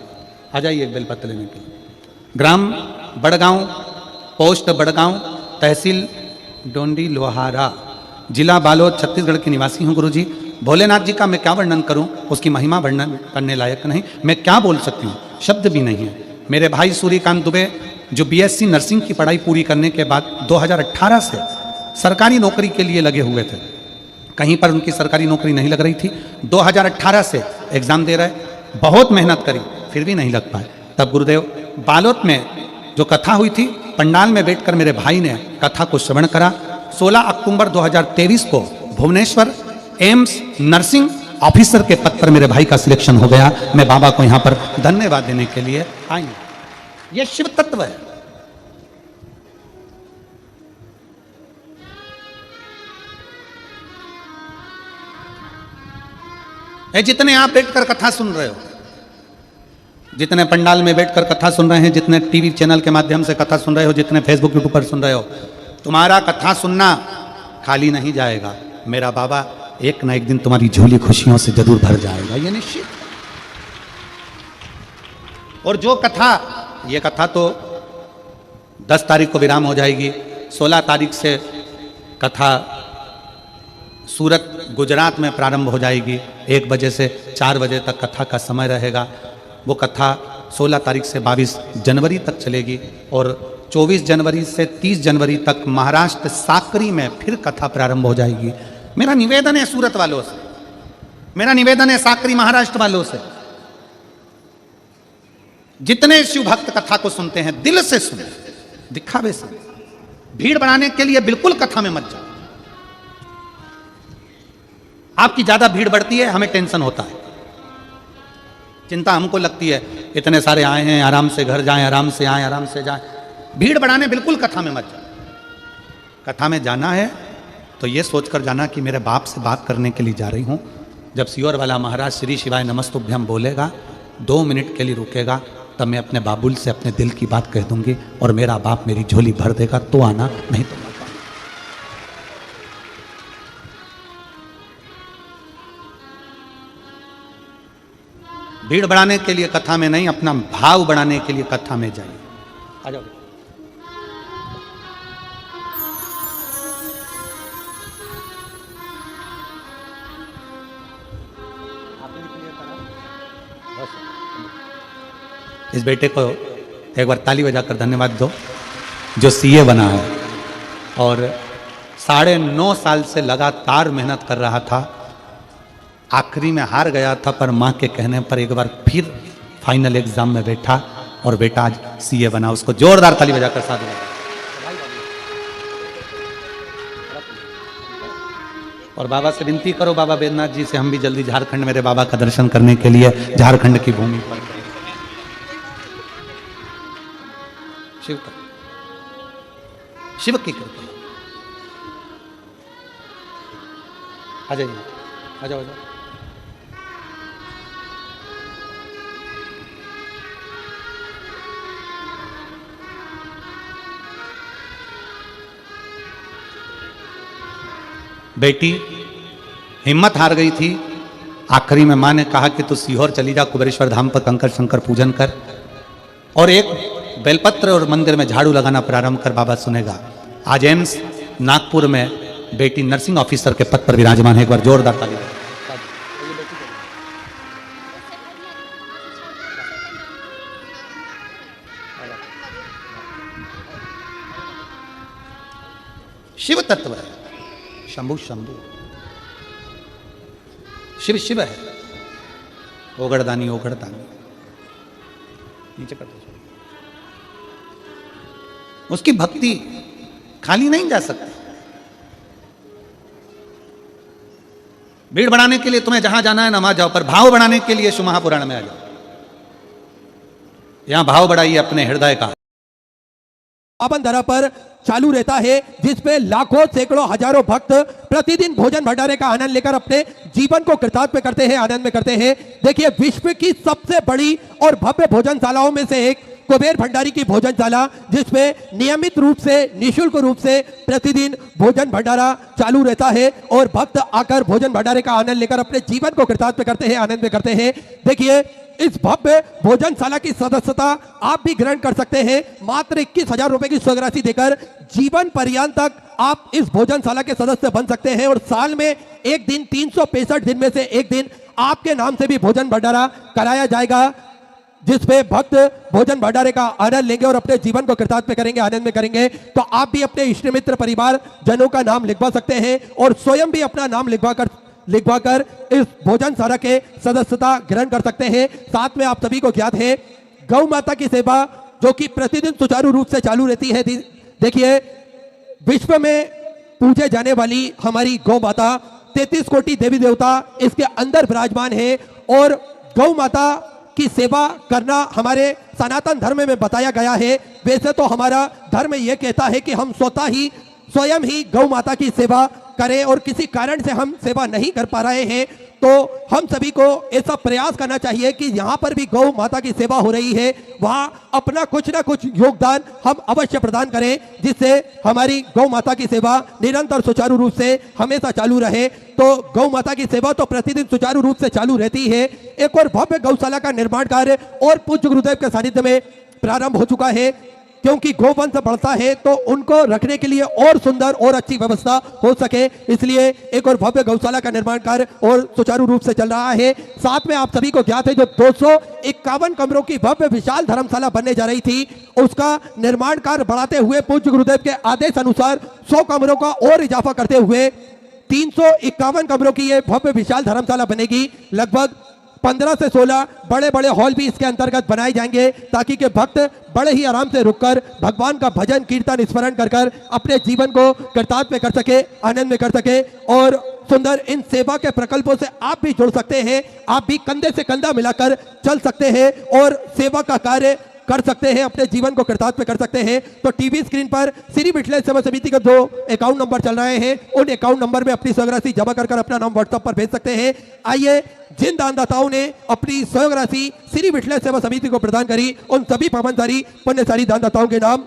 आ जाइए एक बेलपत्र लेने के लिए। ग्राम बड़गांव, पोस्ट बड़गांव, तहसील डोंडी लोहारा, जिला बालोद, छत्तीसगढ़ के निवासी हूँ। गुरुजी, भोलेनाथ जी का मैं क्या वर्णन करूं, उसकी महिमा वर्णन करने लायक नहीं। मैं क्या बोल सकती हूँ, शब्द भी नहीं है। मेरे भाई सूर्यकांत दुबे जो बीएससी नर्सिंग की पढ़ाई पूरी करने के बाद 2018 से सरकारी नौकरी के लिए लगे हुए थे। कहीं पर उनकी सरकारी नौकरी नहीं लग रही थी। 2018 से एग्जाम दे रहे, बहुत मेहनत करी, फिर भी नहीं लग पाए। तब गुरुदेव बालोद में जो कथा हुई थी, पंडाल में बैठकर मेरे भाई ने कथा को श्रवण करा। 16 अक्टूबर 2023 को भुवनेश्वर एम्स नर्सिंग ऑफिसर के पद पर मेरे भाई का सिलेक्शन हो गया। मैं बाबा को यहाँ पर धन्यवाद देने के लिए आई हूँ। यह शिव तत्व है। जितने आप बैठकर कथा सुन रहे हो, जितने पंडाल में बैठकर कथा सुन रहे हैं, जितने टीवी चैनल के माध्यम से कथा सुन रहे हो, जितने फेसबुक यूट्यूब पर सुन रहे हो, तुम्हारा कथा सुनना खाली नहीं जाएगा। मेरा बाबा एक ना एक दिन तुम्हारी झोली खुशियों से जरूर भर जाएगा, ये निश्चित। और जो कथा, ये कथा तो 10 तारीख को विराम हो जाएगी। 16 तारीख से कथा सूरत गुजरात में प्रारंभ हो जाएगी। 1 बजे से 4 बजे तक कथा का समय रहेगा। वो कथा 16 तारीख से 22 जनवरी तक चलेगी और 24 जनवरी से 30 जनवरी तक महाराष्ट्र साकरी में फिर कथा प्रारंभ हो जाएगी। मेरा निवेदन है सूरत वालों से, मेरा निवेदन है साकरी महाराष्ट्र वालों से, जितने शिव भक्त कथा को सुनते हैं दिल से सुने, दिखावे से। भीड़ बनाने के लिए बिल्कुल कथा में मत जाओ। आपकी ज्यादा भीड़ बढ़ती है, हमें टेंशन होता है, चिंता हमको लगती है। इतने सारे आए हैं, आराम से घर जाएं, आराम से आए, आराम से जाएं। भीड़ बढ़ाने बिल्कुल कथा में मत जाओ। कथा में जाना है तो ये सोचकर जाना कि मेरे बाप से बात करने के लिए जा रही हूं। जब सीहोर वाला महाराज श्री शिवाय नमस्तुभ्यम बोलेगा, 2 मिनट के लिए रुकेगा, तब मैं अपने बाबुल से अपने दिल की बात कह दूंगी और मेरा बाप मेरी झोली भर देगा। तो आना, नहीं तो मत आना। भीड़ बढ़ाने के लिए कथा में नहीं, अपना भाव बढ़ाने के लिए कथा में जाइए। आ जाओ। इस बेटे को एक बार ताली बजाकर धन्यवाद दो, जो सीए बना है और 9.5 साल से लगातार मेहनत कर रहा था। आखिरी में हार गया था, पर माँ के कहने पर एक बार फिर फाइनल एग्जाम में बैठा और बेटा आज सीए बना। उसको जोरदार ताली बजाकर साधु। और बाबा से विनती करो, बाबा बैद्यनाथ जी से, हम भी जल्दी झारखंड मेरे बाबा का दर्शन करने के लिए झारखंड की भूमि पर। शिव का, शिव की कृपा। आ जाइए, आ जाओ, आ जाओ। बेटी हिम्मत हार गई थी। आखिरी में माँ ने कहा कि तू सीहोर चली जा, कुबेरेश्वर धाम पर कंकर शंकर पूजन कर और एक बेलपत्र और मंदिर में झाड़ू लगाना प्रारंभ कर, बाबा सुनेगा। आज एम्स नागपुर में बेटी नर्सिंग ऑफिसर के पद पर विराजमान है। एक बार जोरदार ताली। शिव तत्व है, शंभु शंभु, शिव शिव है, ओगड़दानी ओगड़दानी। नीचे कर दो। उसकी भक्ति खाली नहीं जा सकती। भीड़ बढ़ाने के लिए तुम्हें जहां जाना है नमाज जाओ, पर भाव बढ़ाने के लिए शिव महापुराण में आ जाओ। यहां भाव बढ़ाइए अपने हृदय का। पावन धरा पर चालू रहता है, जिसपे लाखों सैकड़ों हजारों भक्त प्रतिदिन भोजन भंडारे का आनंद लेकर अपने जीवन को कृतार्थ करते हैं, आनंद में करते हैं। देखिए, विश्व की सबसे बड़ी और भव्य भोजनशालाओं में से एक कुबेर भंडारी की भोजनशाला, जिसमें नियमित रूप से निःशुल्क रूप से प्रतिदिन भोजन भंडारा चालू रहता है और भक्त आकर भोजन भंडारे का आनंद लेकर अपने जीवन को कृतार्थ करते हैं, आनंद में करते हैं। देखिए, इस भव्य भोजनशाला की सदस्यता आप भी ग्रहण कर सकते हैं। मात्र 21,000 रुपए की स्वराशि देकर जीवन पर्यंत तक आप इस भोजनशाला के सदस्य बन सकते हैं और साल में एक दिन 365 दिन में से एक दिन आपके नाम से भी भोजन भंडारा कराया जाएगा, जिसपे भक्त भोजन भंडारे का आनंद लेंगे और अपने जीवन को कृतार्थ करेंगे, आनंद में करेंगे। तो आप भी अपने इष्ट मित्र परिवार जनों का नाम लिखवा सकते हैं और स्वयं भी अपना नाम लिखवाकर इस भोजनशाला के सदस्यता ग्रहण कर सकते हैं। साथ में आप सभी को ज्ञात है, गौ माता की सेवा जो कि प्रतिदिन सुचारू रूप से चालू रहती है। देखिए, विश्व में पूजे जाने वाली हमारी गौ माता 33 कोटि देवी देवता इसके अंदर विराजमान है और गौ माता की सेवा करना हमारे सनातन धर्म में बताया गया है। वैसे तो हमारा धर्म यह कहता है कि हम स्वयं ही गौ माता की सेवा करें और किसी कारण से हम सेवा नहीं कर पा रहे हैं, तो हम सभी को ऐसा प्रयास करना चाहिए कि यहाँ पर भी गौ माता की सेवा हो रही है, वहाँ अपना कुछ ना कुछ योगदान हम अवश्य प्रदान करें, जिससे हमारी गौ माता की सेवा निरंतर सुचारू रूप से हमेशा चालू रहे। तो गौ माता की सेवा तो प्रतिदिन सुचारू रूप से चालू रहती है। एक और भव्य गौशाला का निर्माण कार्य और पूज्य गुरुदेव के सानिध्य में प्रारंभ हो चुका है, क्योंकि गोवंश बढ़ता है तो उनको रखने के लिए और सुंदर और अच्छी व्यवस्था हो सके, इसलिए एक और भव्य गौशाला का निर्माण कार्य और सुचारू रूप से चल रहा है। साथ में आप सभी को ज्ञात है, जो 251 कमरों की भव्य विशाल धर्मशाला बनने जा रही थी, उसका निर्माण कार्य बढ़ाते हुए पूज्य गुरुदेव के आदेश अनुसार 100 कमरों का और इजाफा करते हुए 351 कमरों की यह भव्य विशाल धर्मशाला बनेगी। लगभग 15 से 16 बड़े बड़े हॉल भी इसके अंतर्गत बनाए जाएंगे, ताकि के भक्त बड़े ही आराम से रुककर भगवान का भजन कीर्तन स्मरण कर अपने जीवन को कृतार्थ कर सके, आनंद में कर सके और सुंदर इन सेवा के प्रकल्पों से आप भी जुड़ सकते हैं। आप भी कंधे से कंधा मिलाकर चल सकते हैं और सेवा का कार्य कर सकते हैं, अपने जीवन को कृतार्थ कर सकते हैं। तो टीवी स्क्रीन पर श्री विठलेश्वर सेवा समिति के 2 अकाउंट नंबर चल रहे हैं, उन अकाउंट नंबर में अपनी स्वराशि जमा कर अपना नाम व्हाट्सएप पर भेज सकते हैं। आइए, जिन दानदाताओं ने अपनी स्वराशि श्री विठलेश्वर सेवा समिति को प्रदान करी, उन सभी पावनशाली पुण्यशाली दानदाताओं के नाम: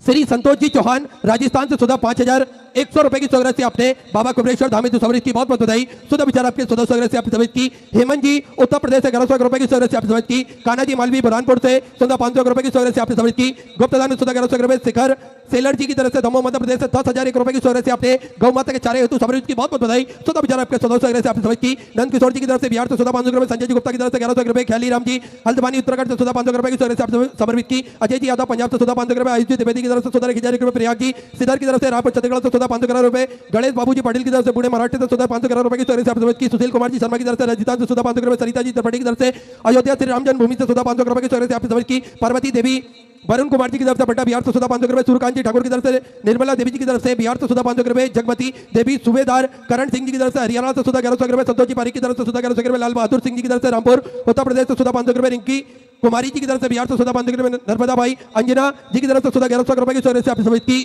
श्री संतोष जी चौहान, राजस्थान से सुधा 5,100 रुपए की स्वराशि आपने बाबा कुबरेश्वर धाम समृद्ध की बहुत बहुत बधाई। सुधा विचार आपके सुधा स्वराशि आपने समृद्ध की। हेमंत जी उत्तर प्रदेश से 1100 रुपए की स्वराशि आपने समृद्ध की। कान्हा जी मालवी बुरहानपुर से सुधा 500 रुपए की स्वराशि आपने समृद्ध की। गुप्तदान सुधा 1100 रुपए। शिखर सेलर जी की तरफ से दमोह मध्य प्रदेश से 10,001 रुपए की स्वराशि आपने गौ माता के चारे हेतु समृद्ध की बहुत बहुत बधाई। सुधा विचार आपके सुधा स्वराशि आपने समृद्ध की। नंद किशोर जी की तरफ से बिहार से सुधा 500 रुपए। संजय जी गुप्ता की तरफ से 1100 रुपए। ख्याली राम जी हल्द्वानी उत्तराखंड से सुधा 500 रुपए की स्वराशि आपने समर्पित की। अजय जी यादव पंजाब से सुधा 500 रुपए। आयुष जी द्विवेदी की तरफ से सुधा 1,000 रुपए। प्रयाग जी सिद्धार्थ की तरफ से रायपुर छत्तीसगढ़ से सुधा 500 रुपए। गणेश बाबू जी पाटिल की तरफ से पुणे महाराष्ट्र से सुधा 500 रुपए की स्वराशि आपने समर्पित की। सुशील कुमार जी शर्मा की तरफ से राजस्थान से सुधा 500 रुपए। सरिता जी त्रिपाठी की तरफ से अयोध्या श्री राम जन्मभूमि से सुधा 500 रुपए की स्वराशि आपने समर्पित की। पार्वती देवी वरुण कुमार जी की तरफ से पट्टा बिहार से सुधा 500 रुपए। सूर्यकांत जी ठाकुर की तरफ से निर्मला देवी जी की तरफ से बिहार से सुधा 500 रुपए। जगमती देवी सूबेदार करण सिंह जी की तरफ से हरियाणा से सुधा 1100 रुपए। संतोष जी पारिक की तरफ से सुधा 1100 रुपए। लाल बहादुर सिंह जी की तरफ से रामपुर उत्तर प्रदेश से सुधा 500 रुपए। रिंकी कुमारी जी की तरफ से बिहार से सुधा 500 रुपए। नर्मदा भाई अंजना जी की तरफ से सुधा 1100 रुपए की स्वराशि आपने समर्पित की।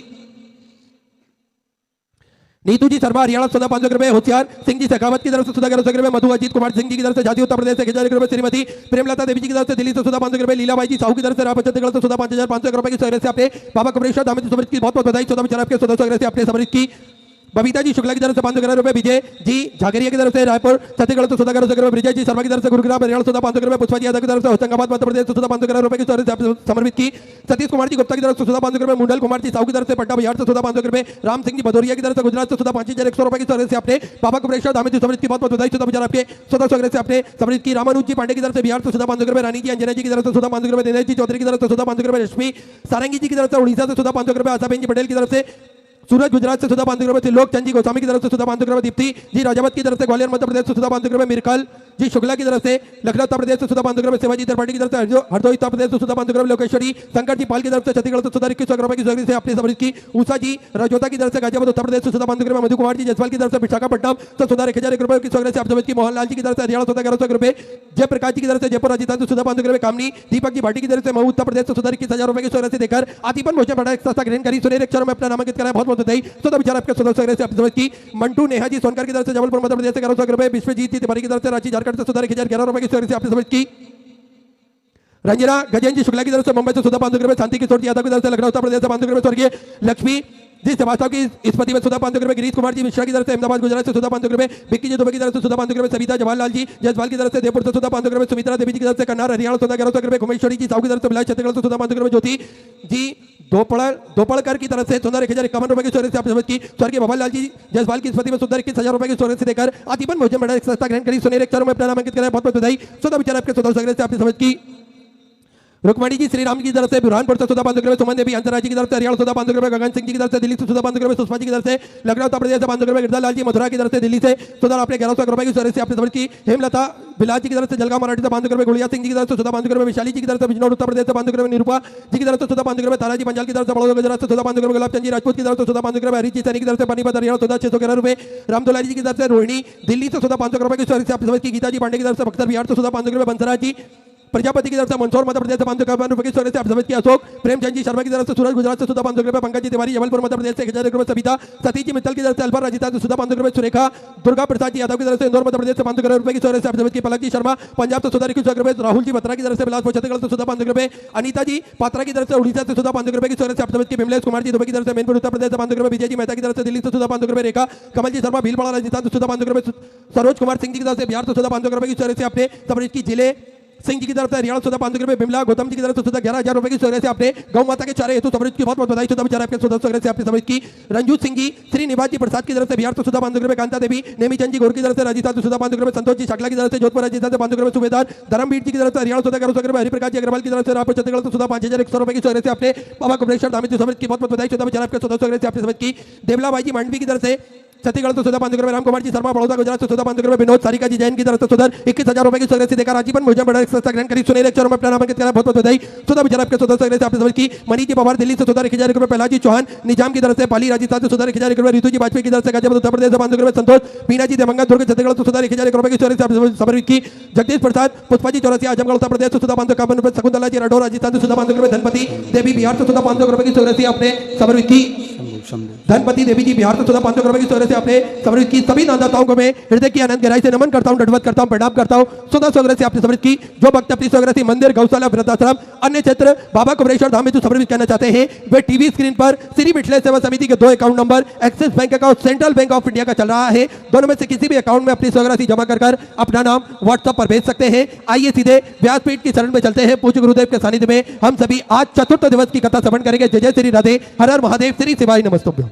नीतू जी शर्मा हरियाणा सुधा 500 रुपए। होशियार सिंह जी शेखावत की तरफ से सुधा 1100 रुपए। मधु अजीत कुमार सिंह जी की तरफ से झांसी उत्तर प्रदेश से 1,000 रुपए। श्रीमती प्रेमलता देवी जी की तरफ से दिल्ली से सुधा 500 रुपए। लीलाबाई जी साहू की तरफ से रायपुर छत्तीसगढ़ से सुधा 5,500 रुपए की स्वराशि आपने बाबा कुबरेश्वर धाम समृद्ध की बहुत बहुत बधाई। सुधा विचार आपके सुधा स्वराशि आपने समृद्ध की। बबीता जी शुक्ला की तरफ से 500 रुपए। विजय जी झागरिया की तरफ से रायपुर छत्तीसगढ़ से सुधा 1100 रुपए। विजय जी शर्मा की तरफ से गुरुग्राम हरियाणा सुधा 500 रुपए। पुष्पा जी यादव की तरफ से होशंगाबाद मध्य प्रदेश से सुधा 500 रुपए की स्वराशि समर्पित की। सतीश कुमार जी गुप्ता की तरफ से सुधा 500 रुपए। मुंडल कुमार जी साहू की तरफ से पट्टा बिहार से सुधा 500 रुपए। राम सिंह जी भदौरिया की तरफ से गुजरात से सुधा 5,100 रुपए की स्वराशि आपने बाबा कुबरेश्वर धाम समृद्ध की बहुत बहुत बधाई। सुधा विचार आपके सुधा स्वराशि आपने समृद्ध की। रामानुज जी पांडे की तरफ से बिहार से सुधा 500 रुपए। रानी जी अंजना जी की तरफ से सुधा 500 रुपए। दिनेश जी चौधरी की तरफ से सुधा 500 रुपए। रश्मि सारंगी जी की तरफ से उड़ीसा से सुधा 500 रुपए। आशाबेन जी पटेल की तरफ से सूरज गुजरात से सुधा 500 रुपए। त्रिलोक चंद जी गोस्वामी की तरफ से सुधा 500 रुपए। दीप्ति जी राजावत की तरफ से ग्वालियर मध्य प्रदेश से सुधा 500 रुपए। मिरकल जी शुक्ला की तरफ से, लखनऊ उत्तर प्रदेश से सुधा बांधुग्रह में शिवाजी त्रिपाठी की तरफ से, हरदोई उत्तर प्रदेश से सुधा बांधुग्रह में लोकेश्वरी शंकर जी पाल की तरफ से, छत्तीसगढ़ से सुधा 21 रुपए की स्वीकृति से अपनी समृद्धि की, उषा जी रजोता की तरफ से, गाजियाबाद उत्तर प्रदेश से सुधा बांधुग्रह में मधु कुमार जी जसवाल की तरफ से, विशाखापट्टनम से सुधा 1000 रुपए की स्वीकृति से आप समृद्धि की, मोहनलाल जी की तरफ से हरियाणा सुधा 1100 रुपए, जयप्रकाश जी की तरफ से जयपुर राजस्थान से सुधा बांधुग्रह में कामनी, दीपक जी भाटी की तरफ से मऊ उत्तर प्रदेश से सुधा 21,000 रुपए की स्वीकृति देकर आतिपन भोजन भंडार एक सस्ता ग्रहण करी, सुनेर अक्षरों में अपना नामांकित कराया, बहुत बहुत बधाई। सुधा विचार आपके सुधा स्वीकृति से आप समृद्धि की, मंटू नेहा जी सोनकर की तरफ से जबलपुर मध्य प्रदेश से 1100 रुपए, विश्वजीत जी तिवारी की तरफ से रांची झारखंड से सुधा 1011 रुपए की स्वीकृति से आपने समझ की। रंजना गजेंद्र जी शुक्ला की तरफ से मुंबई से सुधा बांधुग्रह में, शांति किशोर जी यादव की तरफ से लखनऊ उत्तर प्रदेश से बांधुग्रह में स्वर्गीय लक्ष्मी जी श्रीवास्तव की स्मृति में सुधा बांधुग्रह में, गिरीश कुमार जी मिश्रा की तरफ से अहमदाबाद गुजरात से सुधा बांधुग्रह में, विक्की जी दुबे की तरफ से सुधा बांधुग्रह में, सविता जवाहरलाल जी जयसवाल की तरफ से जयपुर से सुधा बांधुग्रह में, सुमित्रा देवी जी की तरफ से कन्नार हरियाणा सुधा 1100 रुपए, घुमेश्वरी जी साहू की तरफ से बिलास छत्तीसगढ़ से सुधा बांधुग्रह में, ज्योति जी दोपड़कर की तरफ से सुंदर 1051 रुपए की स्वीकृति से आप समझ की, स्वर्गीय भवालाल जी जयसवाल की स्मृति में सुंदर 21,000 रुपए की स्वीकृति देकर आतिपन भोजन भंडार एक सस्ता ग्रहण करी, सुनेर अक्षरों में अपना नामांकित कराया, बहुत बहुत बधाई। सुधा विचार आपके सुधा स्वीकृति से आपने समझ की। रुक्मणी जी श्री राम की तरफ से बुरहानपुर से सुधा बांधुग्रह में, सुमन देवी अंतर्राज्य की तरफ से हरियाणा सुधा बांधुग्रह में, गगन सिंह जी की तरफ से दिल्ली से सुधा बांधुग्रह में, सुषमा जी की तरफ से लखनऊ उत्तर प्रदेश से बांधुग्रह में, गिरधार लाल जी मथुरा की तरफ से दिल्ली से सुधा आपने 1100 रुपए की स्वीकृति से आपने समझ की। हेमलता बिलास जी की तरफ से जलगांव मराठी से बांधुग्रह में, गुड़िया सिंह जी की तरफ से सुधा बांधुग्रह में, विशाली जी की तरफ से बिजनौर उत्तर प्रदेश से बांधुग्रह में, निरूपा जी की तरफ से सुधा बांधुग्रह में, ताराजी पंजाल की तरफ से बड़ौदा गुजरात से सुधा बांधुग्रह में, गुलाबचंद जी राजपूत की तरफ से सुधा बांधुग्रह में, हरीश जी सैनी की तरफ से पानीपत हरियाणा सुधा 611 रुपए, रामदुलारी जी की तरफ से रोहिणी दिल्ली से सुधा 500 रुपए की स्वीकृति से आपने समझ की। गीता जी पांडे की तरफ से बक्सर बिहार से सुधा बांधुग्रह में, बंसराज जी प्रजापति की तरफ से मंदसौर मध्य प्रदेश से 551 रुपए की स्वीकृति से आप समझ की। अशोक प्रेमचंद जी शर्मा की तरफ से सूरज गुजरात से सुधा बांधुग्रह में, पंकज जी तिवारी जबलपुर मध्य प्रदेश से 1000 रुपए, सविता सतीश जी मित्तल की तरफ से अलवर राजस्थान से सुधा बांधुग्रह में, सुरेखा दुर्गा प्रसाद जी यादव की तरफ से इंदौर मध्य प्रदेश से 500 रुपए की स्वीकृति से आप समझ की। पलक जी शर्मा पंजाब से सुधा 21 रुपए, राहुल जी बत्रा की तरफ से बिलासपुर छत्तीसगढ़ से सुधा बांधुग्रह में, अनीता जी पात्रा की तरफ से उड़ीसा से सुधा बांधुग्रह की स्वीकृति से आप समझ की। विमलेश कुमार जी दुबे की तरफ से मैनपुर उत्तर प्रदेश से बांधुग्रह में, विजय जी मेहता की तरफ से दिल्ली से सुधा बांधुग्रह में, रेखा कमल जी शर्मा भीलवाड़ा राजस्थान से सुधा बांधुग्रह में, सरोज कुमार सिंह जी की तरफ से बिहार से सुधा बांधुग्रह की स्वीकृति से आपने समझ की। जिले सिंह जी की तरफ से हरियाणा सुधा बांधुग्रह में, बिमला गौतम जी की तरफ से सुधा 11,000 रुपए की स्वीकृति से आपने गौ माता के चारे हेतु समृद्ध की बहुत बहुत बधाई। सुधा विचार आपके सुधा स्वीकृति से आपने समृद्ध की। रंजूत सिंह जी श्री निवास जी प्रसाद की तरफ से बिहार से सुधा बांधुग्रह में, कांता देवी नेमीचंद जी गोर की तरफ से राजस्थान से सुधा बांधुग्रह में, संतोष जी शाकला की तरफ से जोधपुर राजस्थान से बांधुग्रह में, सुबेदार धर्मवीर जी की तरफ से हरियाणा सुधा 1100 रुपए, हरिप्रकाश जी अग्रवाल की तरफ से रायपुर छत्तीसगढ़ से सुधा 5,100 रुपए की स्वीकृति से आपने बाबा कुबलेश्वर धाम जी समृद्ध की बहुत बहुत बधाई। सुधा विचार आपके सुधा स्वीकृति से आपने समृद्ध की। देवला बाई जी मांडवी की तरफ से छत्तीसगढ़ से सुधा बांधुग्रह में, राम कुमार जी शर्मा बड़ौदा गुजरात से सुधा बांधुग्रह में, विनोद सारिका जी जैन की तरफ से सुधा 21,000 रुपए की स्वीकृति देकर आजीवन भोजन भंडार एक सस्ता ग्रहण करी, सुनेर अक्षरों में अपना नामांकित कराया, बहुत बहुत बधाई। सुधा विचार आपके सुधा स्वीकृति से आपने समझ की। मनी जी पवार दिल्ली से सुधा 1000 रुपए, प्रहलाद जी चौहान निजाम की तरफ से, पाली राजस्थान से सुधा 1000 रुपए, रितु जी वाजपेयी की तरफ से गाजियाबाद उत्तर प्रदेश से बांधुग्रह में, संतोष बीना जी देवंगा दुर्ग छत्तीसगढ़ से सुधा 1000 रुपए की स्वीकृति से आपने समर्पित की। जगदीश प्रसाद पुष्पा जी चौरासी आजमगढ़ उत्तर प्रदेश से सुधा 551 रुपए, शकुंतला जी राठौर राजस्थान से सुधा बांधुग्रह में, धनपति देवी बिहार से सुधा 500 रुपए की स्वीकृति आपने समर्पित की। धनपति देवी जी बिहार से सुधा 500 रुपए की स्वीकृति से आपने समर्पित की। सभी दानदाताओं को मैं हृदय की आनंद गहराई से नमन करता हूं, दंडवत करता हूं, प्रणाम करता हूं। सुधा स्वीकृति से आपने समर्पित की। जो भक्त अपनी स्वीकृति मंदिर, गौशाला, वृद्धाश्रम, अन्य क्षेत्र बाबा कुबलेश्वर धाम में जो समर्पित करना चाहते हैं, वे टीवी स्क्रीन पर श्री मिथिलेश सेवा समिति के 2 account number axis bank account, central bank of India का चल रहा है, दोनों में से किसी भी अकाउंट में अपनी स्वीकृति जमा कर अपना नाम व्हाट्सएप पर भेज सकते हैं। आइए सीधे व्यासपीठ की शरण में चलते हैं। पूज्य गुरुदेव के सानिध्य में हम सभी आज चतुर्थ दिवस की कथा श्रवण करेंगे। जय जय श्री राधे, हर हर महादेव, श्री शिवाय नमस्तुभ्यं।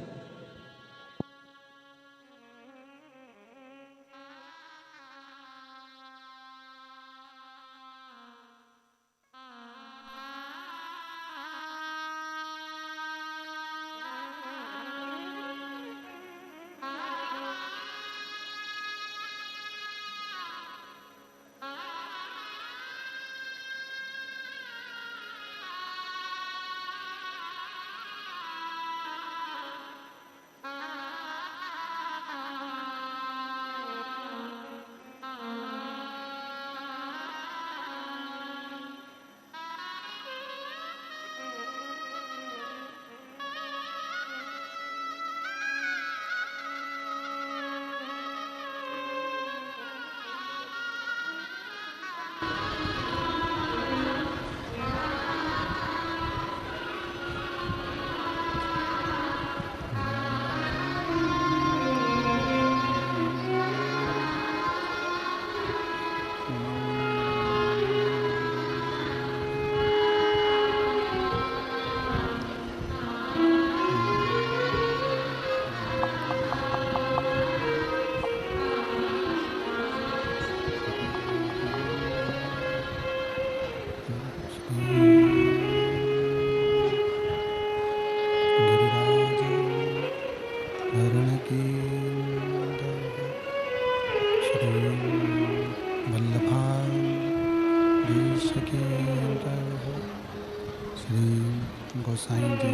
गोसाई जी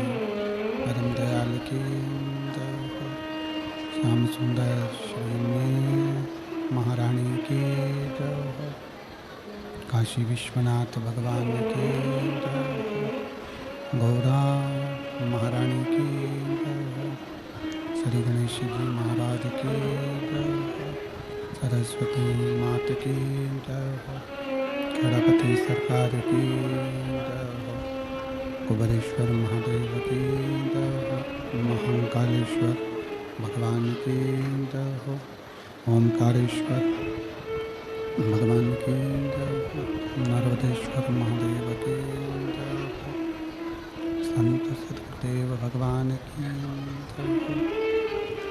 परम दयाल की जय हो। श्याम सुंदर श्री महारानी की जय हो। काशी विश्वनाथ भगवान की जय हो। गौरा महारानी की जय हो। श्री गणेश जी महाराज की जय हो। सरस्वती मात की जय हो। गणपति सरकार की जय हो। कुबेरेश्वर महादेव की जय हो। महाकालेश्वर भगवान की जय हो। ओमकारेश्वर भगवान की जय हो। नर्मदेश्वर महादेव की जय हो। संत सद्गुरुदेव भगवान की जय हो।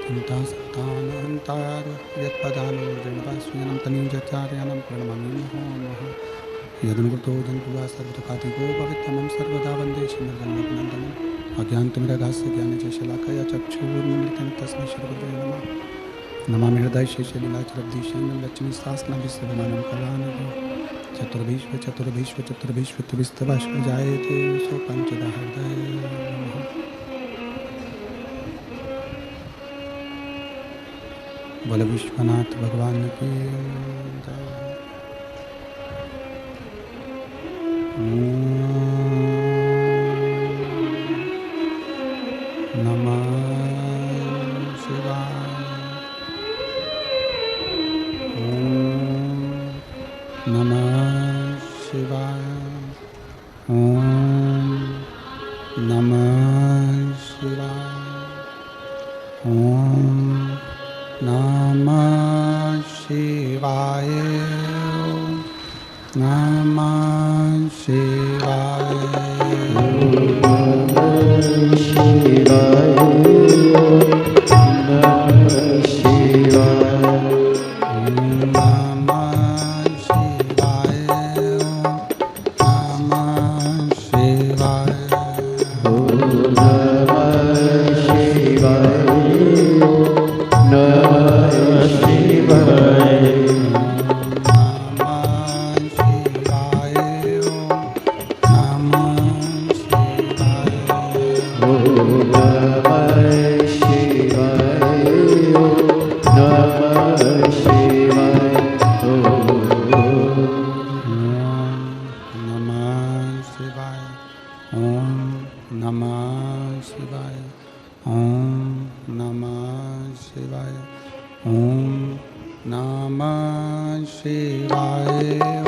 चिंता सत्तान अंतार यत्पदानं जन्मस्वीनं तनीजाचार्यानं प्रणमामि नमः। यदनुगतो जन्तुवा सर्वदुःखादिगो भवित्वमं सर्वदा वन्दे श्रीनरजन्मनन्दनम्। अज्ञानतिमिरगास्य ज्ञानस्य शलाकया चक्षुरुन्मिलितं तस्मै श्रीगुरुवे नमः। नमामि हृदय शेषलीलाचरब्धिशयनं लक्ष्मीशासनं विश्वविमानं कलानिधिं। चतुर्भीष्व जायते सो पञ्चदा हृदय नमः। बोल विश्वनाथ भगवान की जय। नमः शिवाय। ओम नमः शिवाय। ओम नमः शिवाय। ओम नमः शिवाय। नमः शिवाय। शिवाय नमः शिवाय। नमः शिवाय। नमः शिवाय। नमः शिवाय नमः शिवाय। ओम नमः शिवाय।